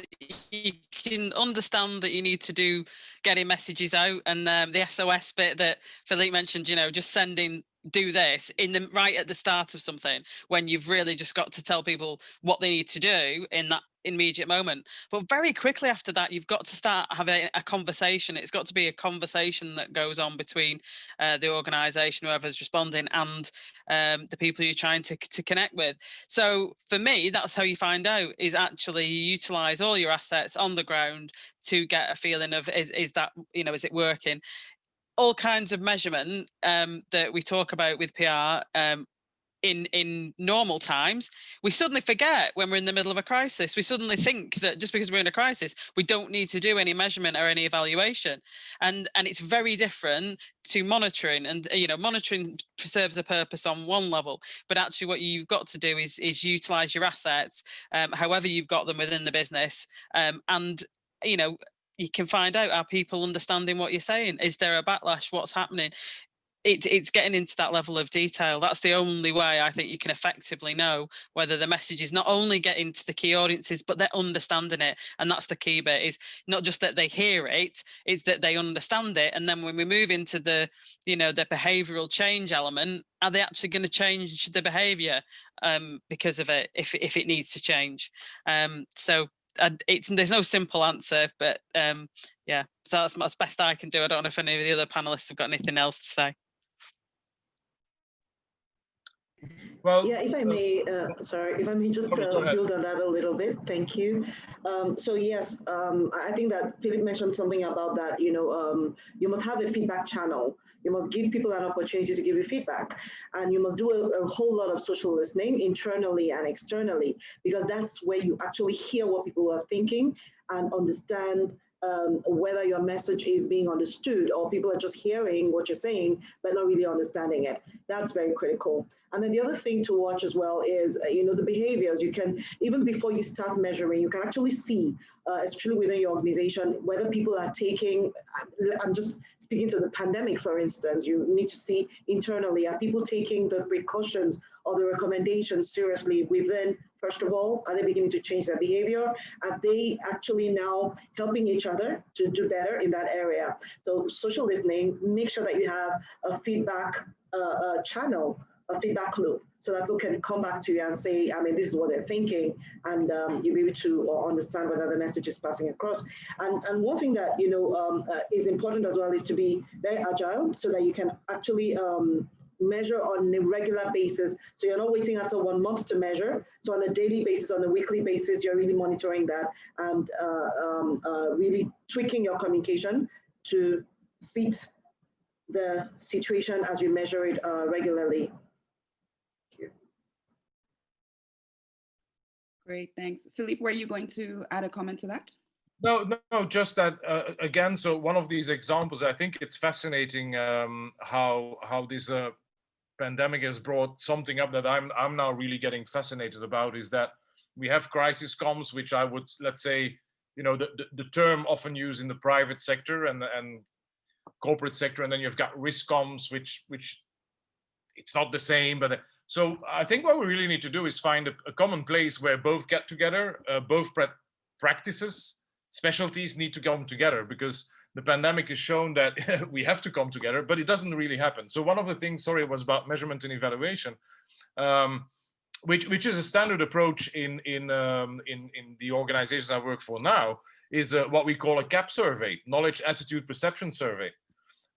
you can understand that you need to do getting messages out, and the SOS bit that Philippe mentioned, just sending do this right at the start of something, when you've really just got to tell people what they need to do in that immediate moment. But very quickly after that, you've got to start having a conversation. It's got to be a conversation that goes on between the organization, whoever's responding, and the people you're trying to connect with. So for me, that's how you find out, is actually you utilize all your assets on the ground to get a feeling of is that, is it working? All kinds of measurement that we talk about with PR in normal times, we suddenly forget when we're in the middle of a crisis. We suddenly think that just because we're in a crisis, we don't need to do any measurement or any evaluation. And it's very different to monitoring. And, you know, monitoring serves a purpose on one level, but actually what you've got to do is utilize your assets, however you've got them within the business. And, you know, you can find out, are people understanding what you're saying? Is there a backlash? What's happening? It's getting into that level of detail. That's the only way I think you can effectively know whether the message is not only getting to the key audiences, but they're understanding it. And that's the key bit, is not just that they hear it, it's that they understand it. And then when we move into the, you know, the behavioral change element, are they actually going to change the behavior because of it, if it needs to change? So there's no simple answer, but yeah, so that's as best I can do. I don't know if any of the other panelists have got anything else to say. Well, yeah, if I may, sorry, if I may just build on that a little bit. Thank you. So yes, I think that Philippe mentioned something about that, you know, you must have a feedback channel. You must give people an opportunity to give you feedback, and you must do a whole lot of social listening internally and externally, because that's where you actually hear what people are thinking and understand whether your message is being understood, or people are just hearing what you're saying but not really understanding it. That's very critical. And then the other thing to watch as well is, you know, the behaviors. You can, even before you start measuring, you can actually see, especially within your organization, whether people are taking, I'm just speaking to the pandemic, for instance, you need to see internally, are people taking the precautions or the recommendations seriously within? First of all, are they beginning to change their behavior? Are they actually now helping each other to do better in that area? So social listening, make sure that you have a feedback channel, a feedback loop, so that people can come back to you and say, I mean, this is what they're thinking, and you'll be able to understand whether the message is passing across. And one thing that, you know, is important as well is to be very agile, so that you can actually measure on a regular basis. So you're not waiting until 1 month to measure. So on a daily basis, on a weekly basis, you're really monitoring that and really tweaking your communication to fit the situation as you measure it regularly. Thank you. Great, thanks. Philippe, were you going to add a comment to that? No, just that again. So one of these examples, I think it's fascinating how this pandemic has brought something up that I'm now really getting fascinated about, is that we have crisis comms, which I would, let's say, you know, the term often used in the private sector and corporate sector, and then you've got risk comms, which it's not the same, but so I think what we really need to do is find a common place where both get together, both practices, specialties need to come together, because the pandemic has shown that we have to come together, but it doesn't really happen. So one of the things, sorry, was about measurement and evaluation, which is a standard approach in the organizations I work for now, is what we call a CAP survey, knowledge, attitude, perception survey.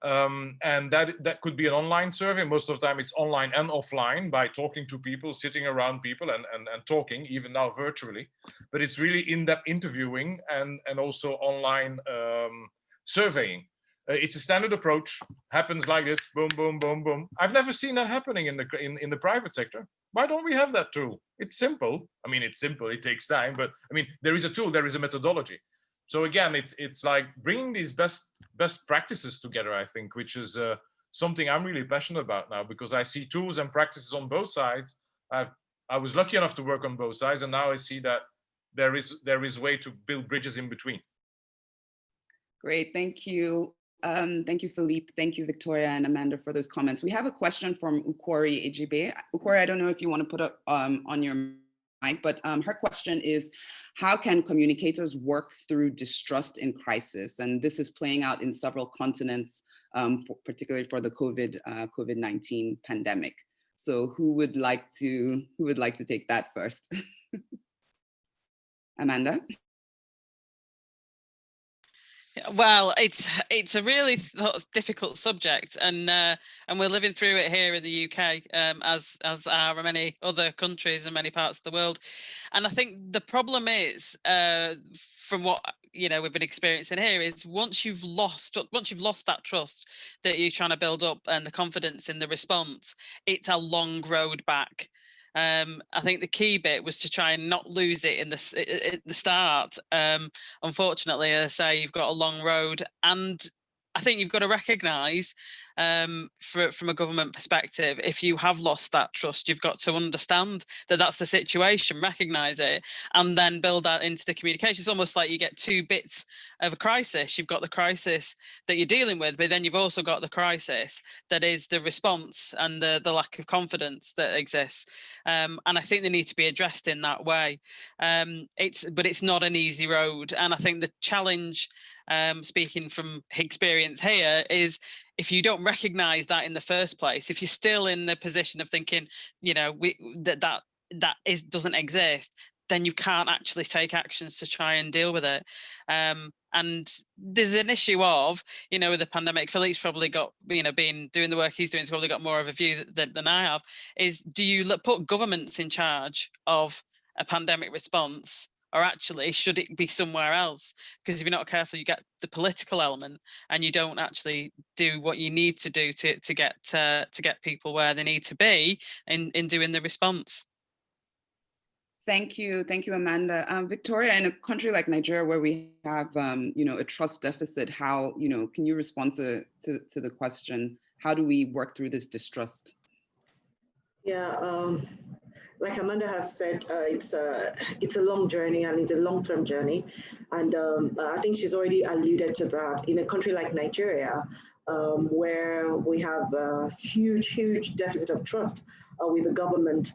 And that could be an online survey. Most of the time it's online and offline, by talking to people, sitting around people and talking, even now virtually. But it's really in-depth interviewing and also online surveying. It's a standard approach, happens like this, boom, boom, boom, boom. I've never seen that happening in the private sector. Why don't we have that tool? It's simple. I mean, it's simple, it takes time, but I mean, there is a tool, there is a methodology. So again, it's like bringing these best practices together, I think, which is something I'm really passionate about now, because I see tools and practices on both sides. I was lucky enough to work on both sides, and now I see that there is way to build bridges in between. Great, thank you. Thank you, Philippe. Thank you, Victoria and Amanda, for those comments. We have a question from Ukori Ejibe. Ukori, I don't know if you want to put up on your mic, but her question is, how can communicators work through distrust in crisis? And this is playing out in several continents, particularly for the COVID-19 pandemic. So who would like to take that first? Amanda? Well, it's a really difficult subject, and we're living through it here in the UK, as are many other countries and many parts of the world. And I think the problem is, from what you know, we've been experiencing here is once you've lost that trust that you're trying to build up and the confidence in the response, it's a long road back. I think the key bit was to try and not lose it in the start. Unfortunately, as I say, you've got a long road, and I think you've got to recognise, from a government perspective, if you have lost that trust, you've got to understand that that's the situation, recognise it, and then build that into the communication. It's almost like you get two bits of a crisis. You've got the crisis that you're dealing with, but then you've also got the crisis that is the response and the lack of confidence that exists. And I think they need to be addressed in that way. But it's not an easy road. And I think the challenge, speaking from experience here, is if you don't recognize that in the first place, if you're still in the position of thinking, you know, that doesn't exist, then you can't actually take actions to try and deal with it. And there's an issue of, you know, with the pandemic, Philippe's probably got, you know, been doing the work he's doing, he's probably got more of a view than I have, is do you put governments in charge of a pandemic response, or actually should it be somewhere else? Because if you're not careful, you get the political element and you don't actually do what you need to do to get people where they need to be in doing the response. Thank you, Amanda. Victoria, in a country like Nigeria, where we have, you know, a trust deficit, how, you know, can you respond to the question, how do we work through this distrust? Yeah, like Amanda has said, it's a long journey, and it's a long-term journey. And I think she's already alluded to that. In a country like Nigeria, where we have a huge deficit of trust with the government,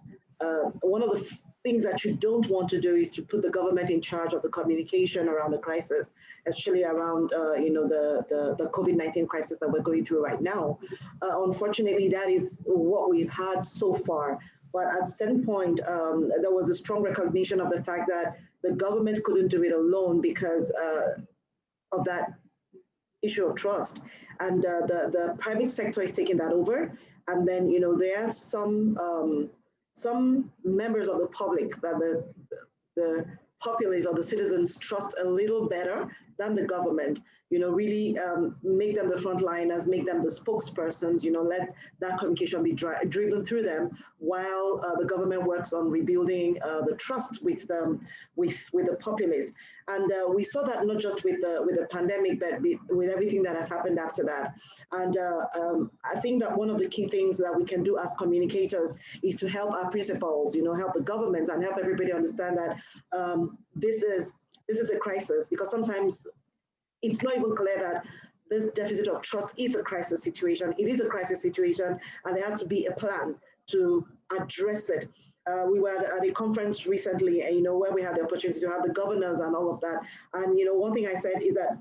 one of the things that you don't want to do is to put the government in charge of the communication around the crisis, especially around you know, the COVID-19 crisis that we're going through right now. Unfortunately, that is what we've had so far. But at a certain point, there was a strong recognition of the fact that the government couldn't do it alone because of that issue of trust. And the private sector is taking that over. And then, you know, there are some members of the public that the populace or the citizens trust a little better than the government, you know, really make them the frontliners, make them the spokespersons, you know, let that communication be driven through them, while the government works on rebuilding the trust with the populace. And we saw that not just with the pandemic, but with everything that has happened after that. And I think that one of the key things that we can do as communicators is to help our principals, you know, help the government and help everybody understand that this is a crisis, because sometimes it's not even clear that this deficit of trust is a crisis situation. It is a crisis situation, and there has to be a plan to address it. We were at a conference recently, you know, where we had the opportunity to have the governors and all of that. And, you know, one thing I said is that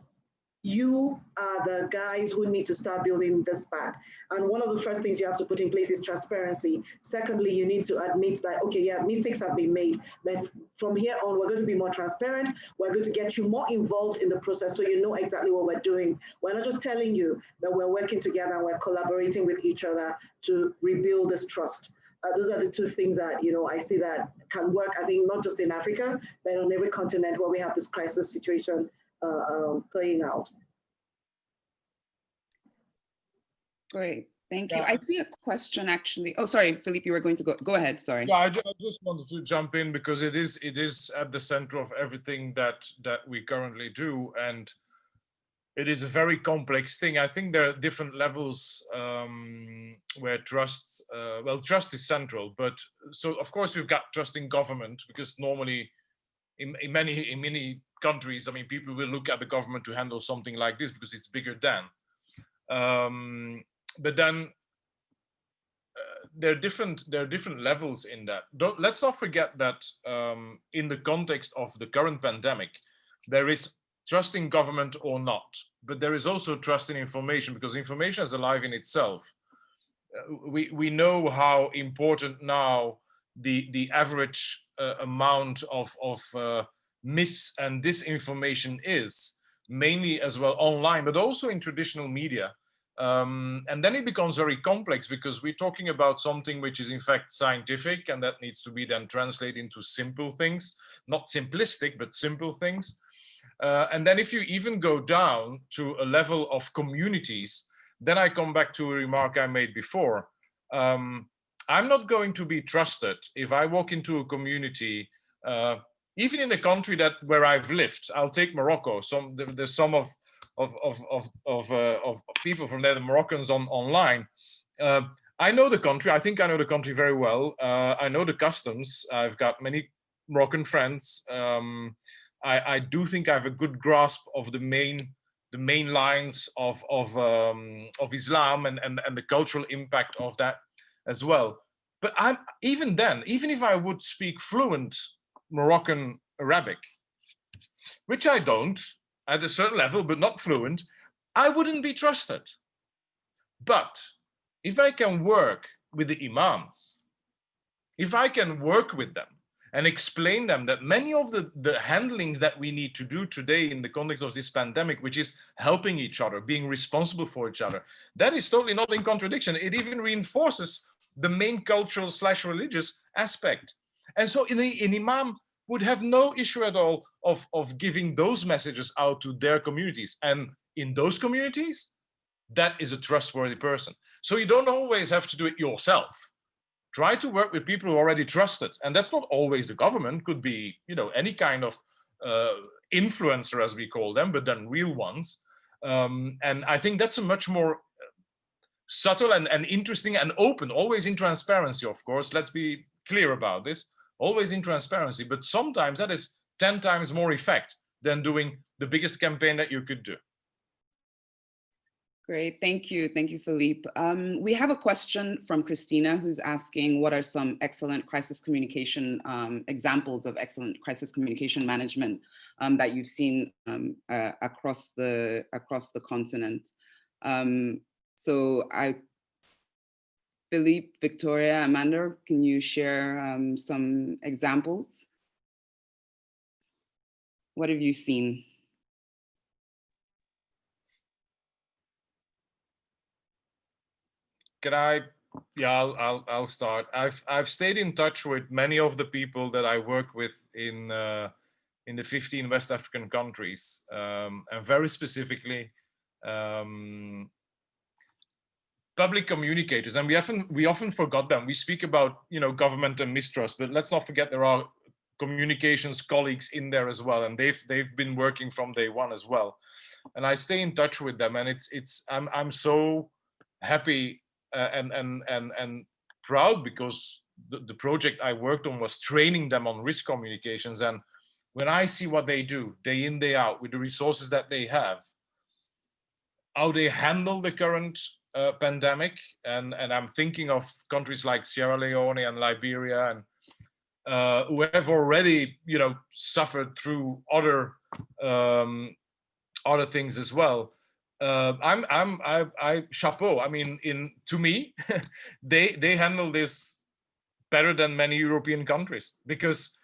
you are the guys who need to start building this back. And one of the first things you have to put in place is transparency. Secondly, you need to admit that, okay, yeah, mistakes have been made. But from here on, we're going to be more transparent. We're going to get you more involved in the process so you know exactly what we're doing. We're not just telling you that we're working together and we're collaborating with each other to rebuild this trust. Those are the two things that, you know, I see that can work, I think, not just in Africa, but on every continent where we have this crisis situation playing out. Great, thank you. I see a question actually. Oh, sorry, Philippe, you were going to go ahead. Sorry. Yeah, I just wanted to jump in because it is at the center of everything that we currently do, and it is a very complex thing. I think there are different levels where trust is central. But so of course we've got trust in government, because normally in many countries, I mean, people will look at the government to handle something like this because it's bigger than. But then there are different levels in that. Let's not forget that in the context of the current pandemic, there is trust in government or not, but there is also trust in information, because information is alive in itself. We know how important now the average amount of mis and disinformation is, mainly as well online, but also in traditional media. And then it becomes very complex, because we're talking about something which is in fact scientific, and that needs to be then translated into simple things, not simplistic, but simple things. And then if you even go down to a level of communities, then I come back to a remark I made before. I'm not going to be trusted if I walk into a community, even in a country where I've lived. I'll take Morocco. There's some of people from there, the Moroccans online. I know the country. I think I know the country very well. I know the customs. I've got many Moroccan friends. I do think I have a good grasp of the main lines of Islam and the cultural impact of that as well. But even if I would speak fluent Moroccan Arabic, which I don't at a certain level, but not fluent, I wouldn't be trusted. But if I can work with the imams, if I can work with them and explain them that many of the handlings that we need to do today in the context of this pandemic, which is helping each other, being responsible for each other, that is totally not in contradiction. It even reinforces the main cultural / religious aspect. And so an imam would have no issue at all of giving those messages out to their communities. And in those communities, that is a trustworthy person. So you don't always have to do it yourself. Try to work with people who are already trusted. And that's not always the government, could be, any kind of influencer, as we call them, but then real ones. And I think that's a much more subtle and interesting and open, always in transparency, of course. Let's be clear about this, always in transparency. But sometimes that is 10 times more effect than doing the biggest campaign that you could do. Great, thank you, Philippe. We have a question from Christina, who's asking, what are some excellent crisis communication examples of excellent crisis communication management that you've seen across the continent? So Philippe, Victoria, Amanda, can you share some examples? What have you seen? Can I? Yeah, I'll start. I've stayed in touch with many of the people that I work with in the 15 West African countries, and very specifically public communicators. And we often forgot them. We speak about government and mistrust, but let's not forget there are communications colleagues in there as well, and they've been working from day one as well. And I stay in touch with them, and I'm so happy. And proud, because the project I worked on was training them on risk communications. And when I see what they do day in, day out with the resources that they have, how they handle the current pandemic, and I'm thinking of countries like Sierra Leone and Liberia, and who have already suffered through other things as well. I chapeau. I mean, to me, they handle this better than many European countries, because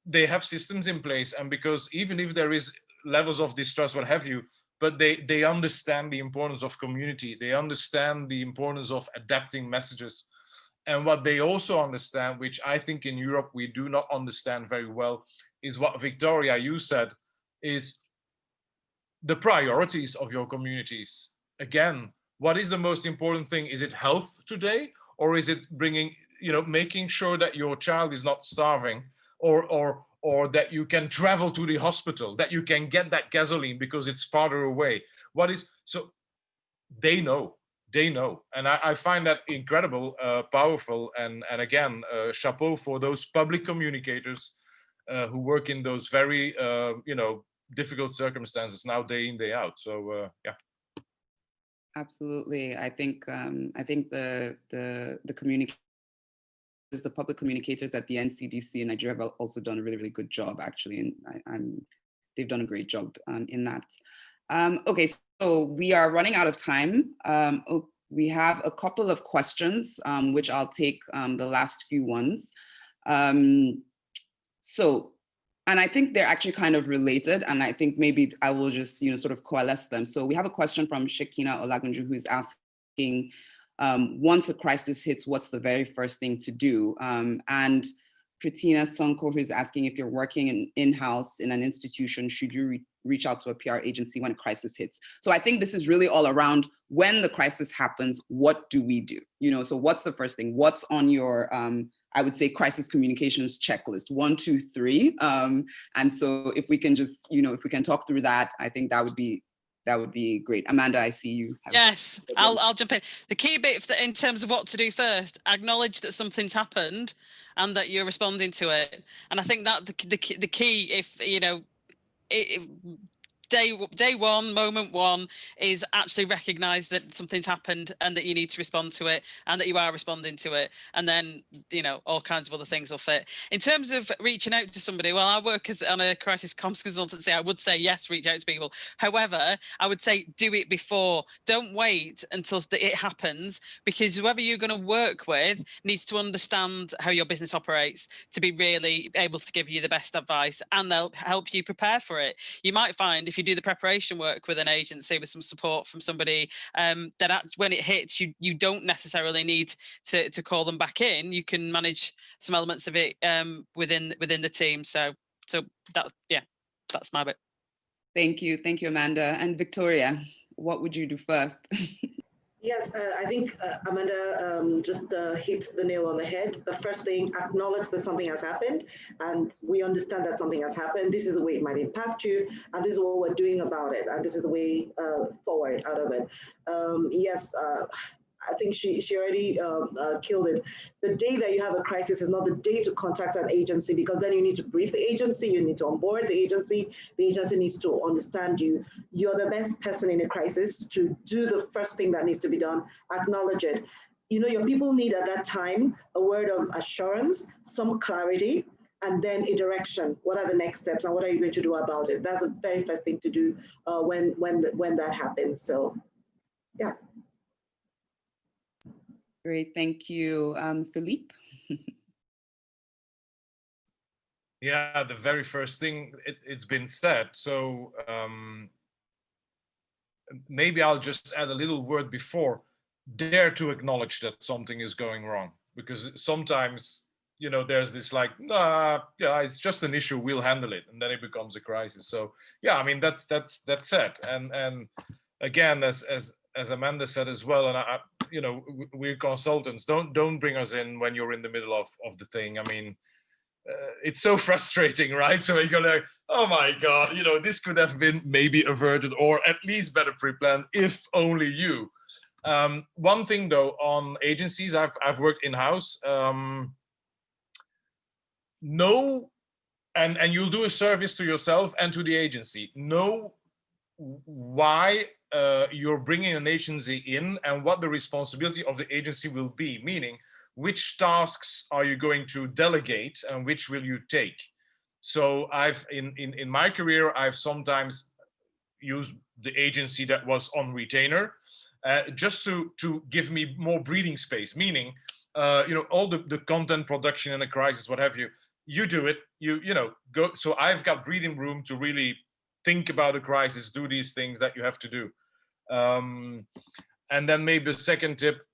they have systems in place, and because even if there is levels of distrust, what have you, but they understand the importance of community. They understand the importance of adapting messages. And what they also understand, which I think in Europe we do not understand very well, is what Victoria, you said, is the priorities of your communities. Again, what is the most important thing? Is it health today, or is it making sure that your child is not starving, or that you can travel to the hospital, that you can get that gasoline because it's farther away? So they know, and I find that incredible, powerful, and again, chapeau for those public communicators who work in those very difficult circumstances now, day in, day out. So yeah. Absolutely. I think the communicators, the public communicators at the NCDC in Nigeria have also done a really, really good job, actually, and they've done a great job in that. Okay, so we are running out of time. We have a couple of questions, which I'll take the last few ones. And I think they're actually kind of related, and I think maybe I will just sort of coalesce them. So we have a question from Shekina Olagunju, who's asking, once a crisis hits, what's the very first thing to do? And Kritina Sonko, who's asking if you're working in-house in an institution, should you reach out to a PR agency when a crisis hits? So I think this is really all around when the crisis happens, what do we do? You know, so what's the first thing? What's on your, I would say, crisis communications checklist, 1, 2, 3. And so if we can just, you know, if we can talk through that, I think that would be great. Amanda, I see you. Yes, I'll jump in. The key bit in terms of what to do first, acknowledge that something's happened and that you're responding to it. And I think that the key, if, you know, day one, moment one, is actually recognize that something's happened and that you need to respond to it and that you are responding to it. And then, you know, all kinds of other things will fit. In terms of reaching out to somebody, well, I work on a crisis comms consultancy. I would say, yes, reach out to people. However, I would say do it before. Don't wait until it happens, because whoever you're going to work with needs to understand how your business operates to be really able to give you the best advice, and they'll help you prepare for it. You might find if you do the preparation work with an agency with some support from somebody, that when it hits, you don't necessarily need to call them back in. You can manage some elements of it within the team. So that's my bit. Thank you, Amanda. And Victoria, what would you do first? Yes, I think Amanda just hit the nail on the head. The first thing, acknowledge that something has happened, and we understand that something has happened. This is the way it might impact you, and this is what we're doing about it, and this is the way forward out of it. Yes, I think she already killed it. The day that you have a crisis is not the day to contact an agency, because then you need to brief the agency, you need to onboard the agency needs to understand you. You're the best person in a crisis to do the first thing that needs to be done, acknowledge it. You know, your people need at that time a word of assurance, some clarity, and then a direction. What are the next steps and what are you going to do about it? That's the very first thing to do when that happens. So, yeah. Great, thank you. Philippe? Yeah, the very first thing, it's been said. So maybe I'll just add a little word before. Dare to acknowledge that something is going wrong. Because sometimes, you know, there's this like, yeah, it's just an issue, we'll handle it. And then it becomes a crisis. So yeah, I mean, that's it. And again, as Amanda said as well, and I, you know, we're consultants. Don't bring us in when you're in the middle of the thing. I mean, it's so frustrating, right? So you're gonna, oh my God, you know, this could have been maybe averted or at least better pre-planned if only you. One thing though, on agencies, I've worked in-house. Know, and you'll do a service to yourself and to the agency. Know why you're bringing an agency in and what the responsibility of the agency will be, meaning which tasks are you going to delegate and which will you take. So I've in my career, I've sometimes used the agency that was on retainer just to give me more breathing space, meaning you know, all the content production in a crisis, what have you, you do it, you know, go. So I've got breathing room to really think about a crisis, do these things that you have to do. And then maybe the second tip,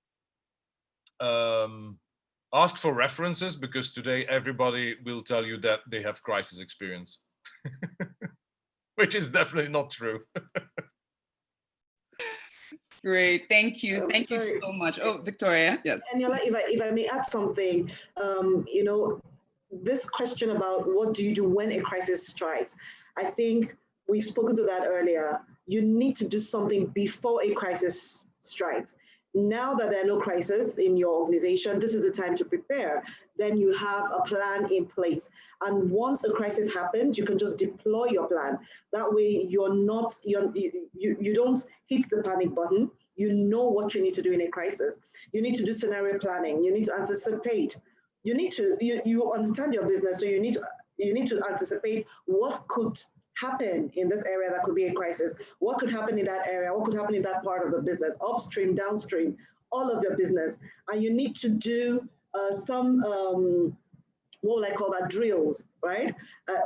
ask for references, because today everybody will tell you that they have crisis experience, which is definitely not true. Great, thank you. Thank you so much. Oh, Victoria, yes. And if I may add something, you know, this question about what do you do when a crisis strikes, I think we've spoken to that earlier. You need to do something before a crisis strikes. Now that there are no crises in your organization, this is the time to prepare. Then you have a plan in place. And once a crisis happens, you can just deploy your plan. That way you don't hit the panic button. You know what you need to do in a crisis. You need to do scenario planning. You need to anticipate. You need to, you understand your business, so you need to anticipate what could happen in this area that could be a crisis. What could happen in that area? What could happen in that part of the business? Upstream, downstream, all of your business. And you need to do some, what will I call that, drills, right?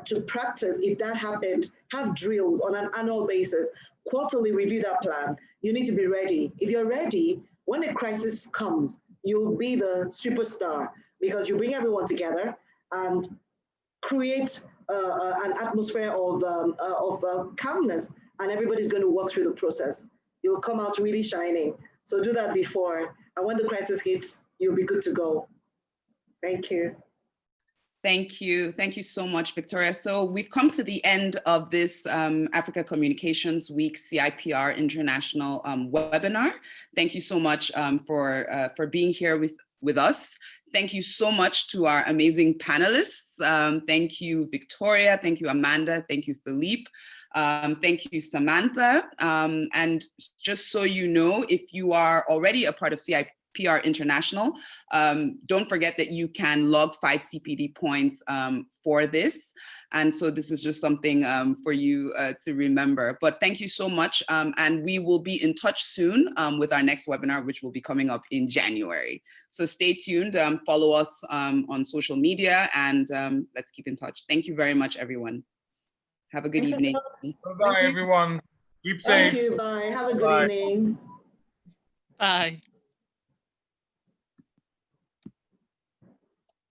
To practice, if that happened, have drills on an annual basis, quarterly review that plan. You need to be ready. If you're ready, when a crisis comes, you'll be the superstar, because you bring everyone together and create an atmosphere of calmness, and everybody's going to walk through the process. You'll come out really shining. So do that before, and when the crisis hits, you'll be good to go. Thank you. Thank you. Thank you so much, Victoria. So we've come to the end of this Africa Communications Week CIPR International webinar. Thank you so much for being here with us. Thank you so much to our amazing panelists. Thank you, Victoria. Thank you, Amanda. Thank you, Philippe. Thank you, Samantha. And just so you know, if you are already a part of CIPR International, don't forget that you can log 5 CPD points for this. And so this is just something for you to remember. But thank you so much. And we will be in touch soon with our next webinar, which will be coming up in January. So stay tuned, follow us on social media, and let's keep in touch. Thank you very much, everyone. Have a good evening. Bye-bye, everyone. Keep safe. Thank you. Bye. Have a good evening. Bye.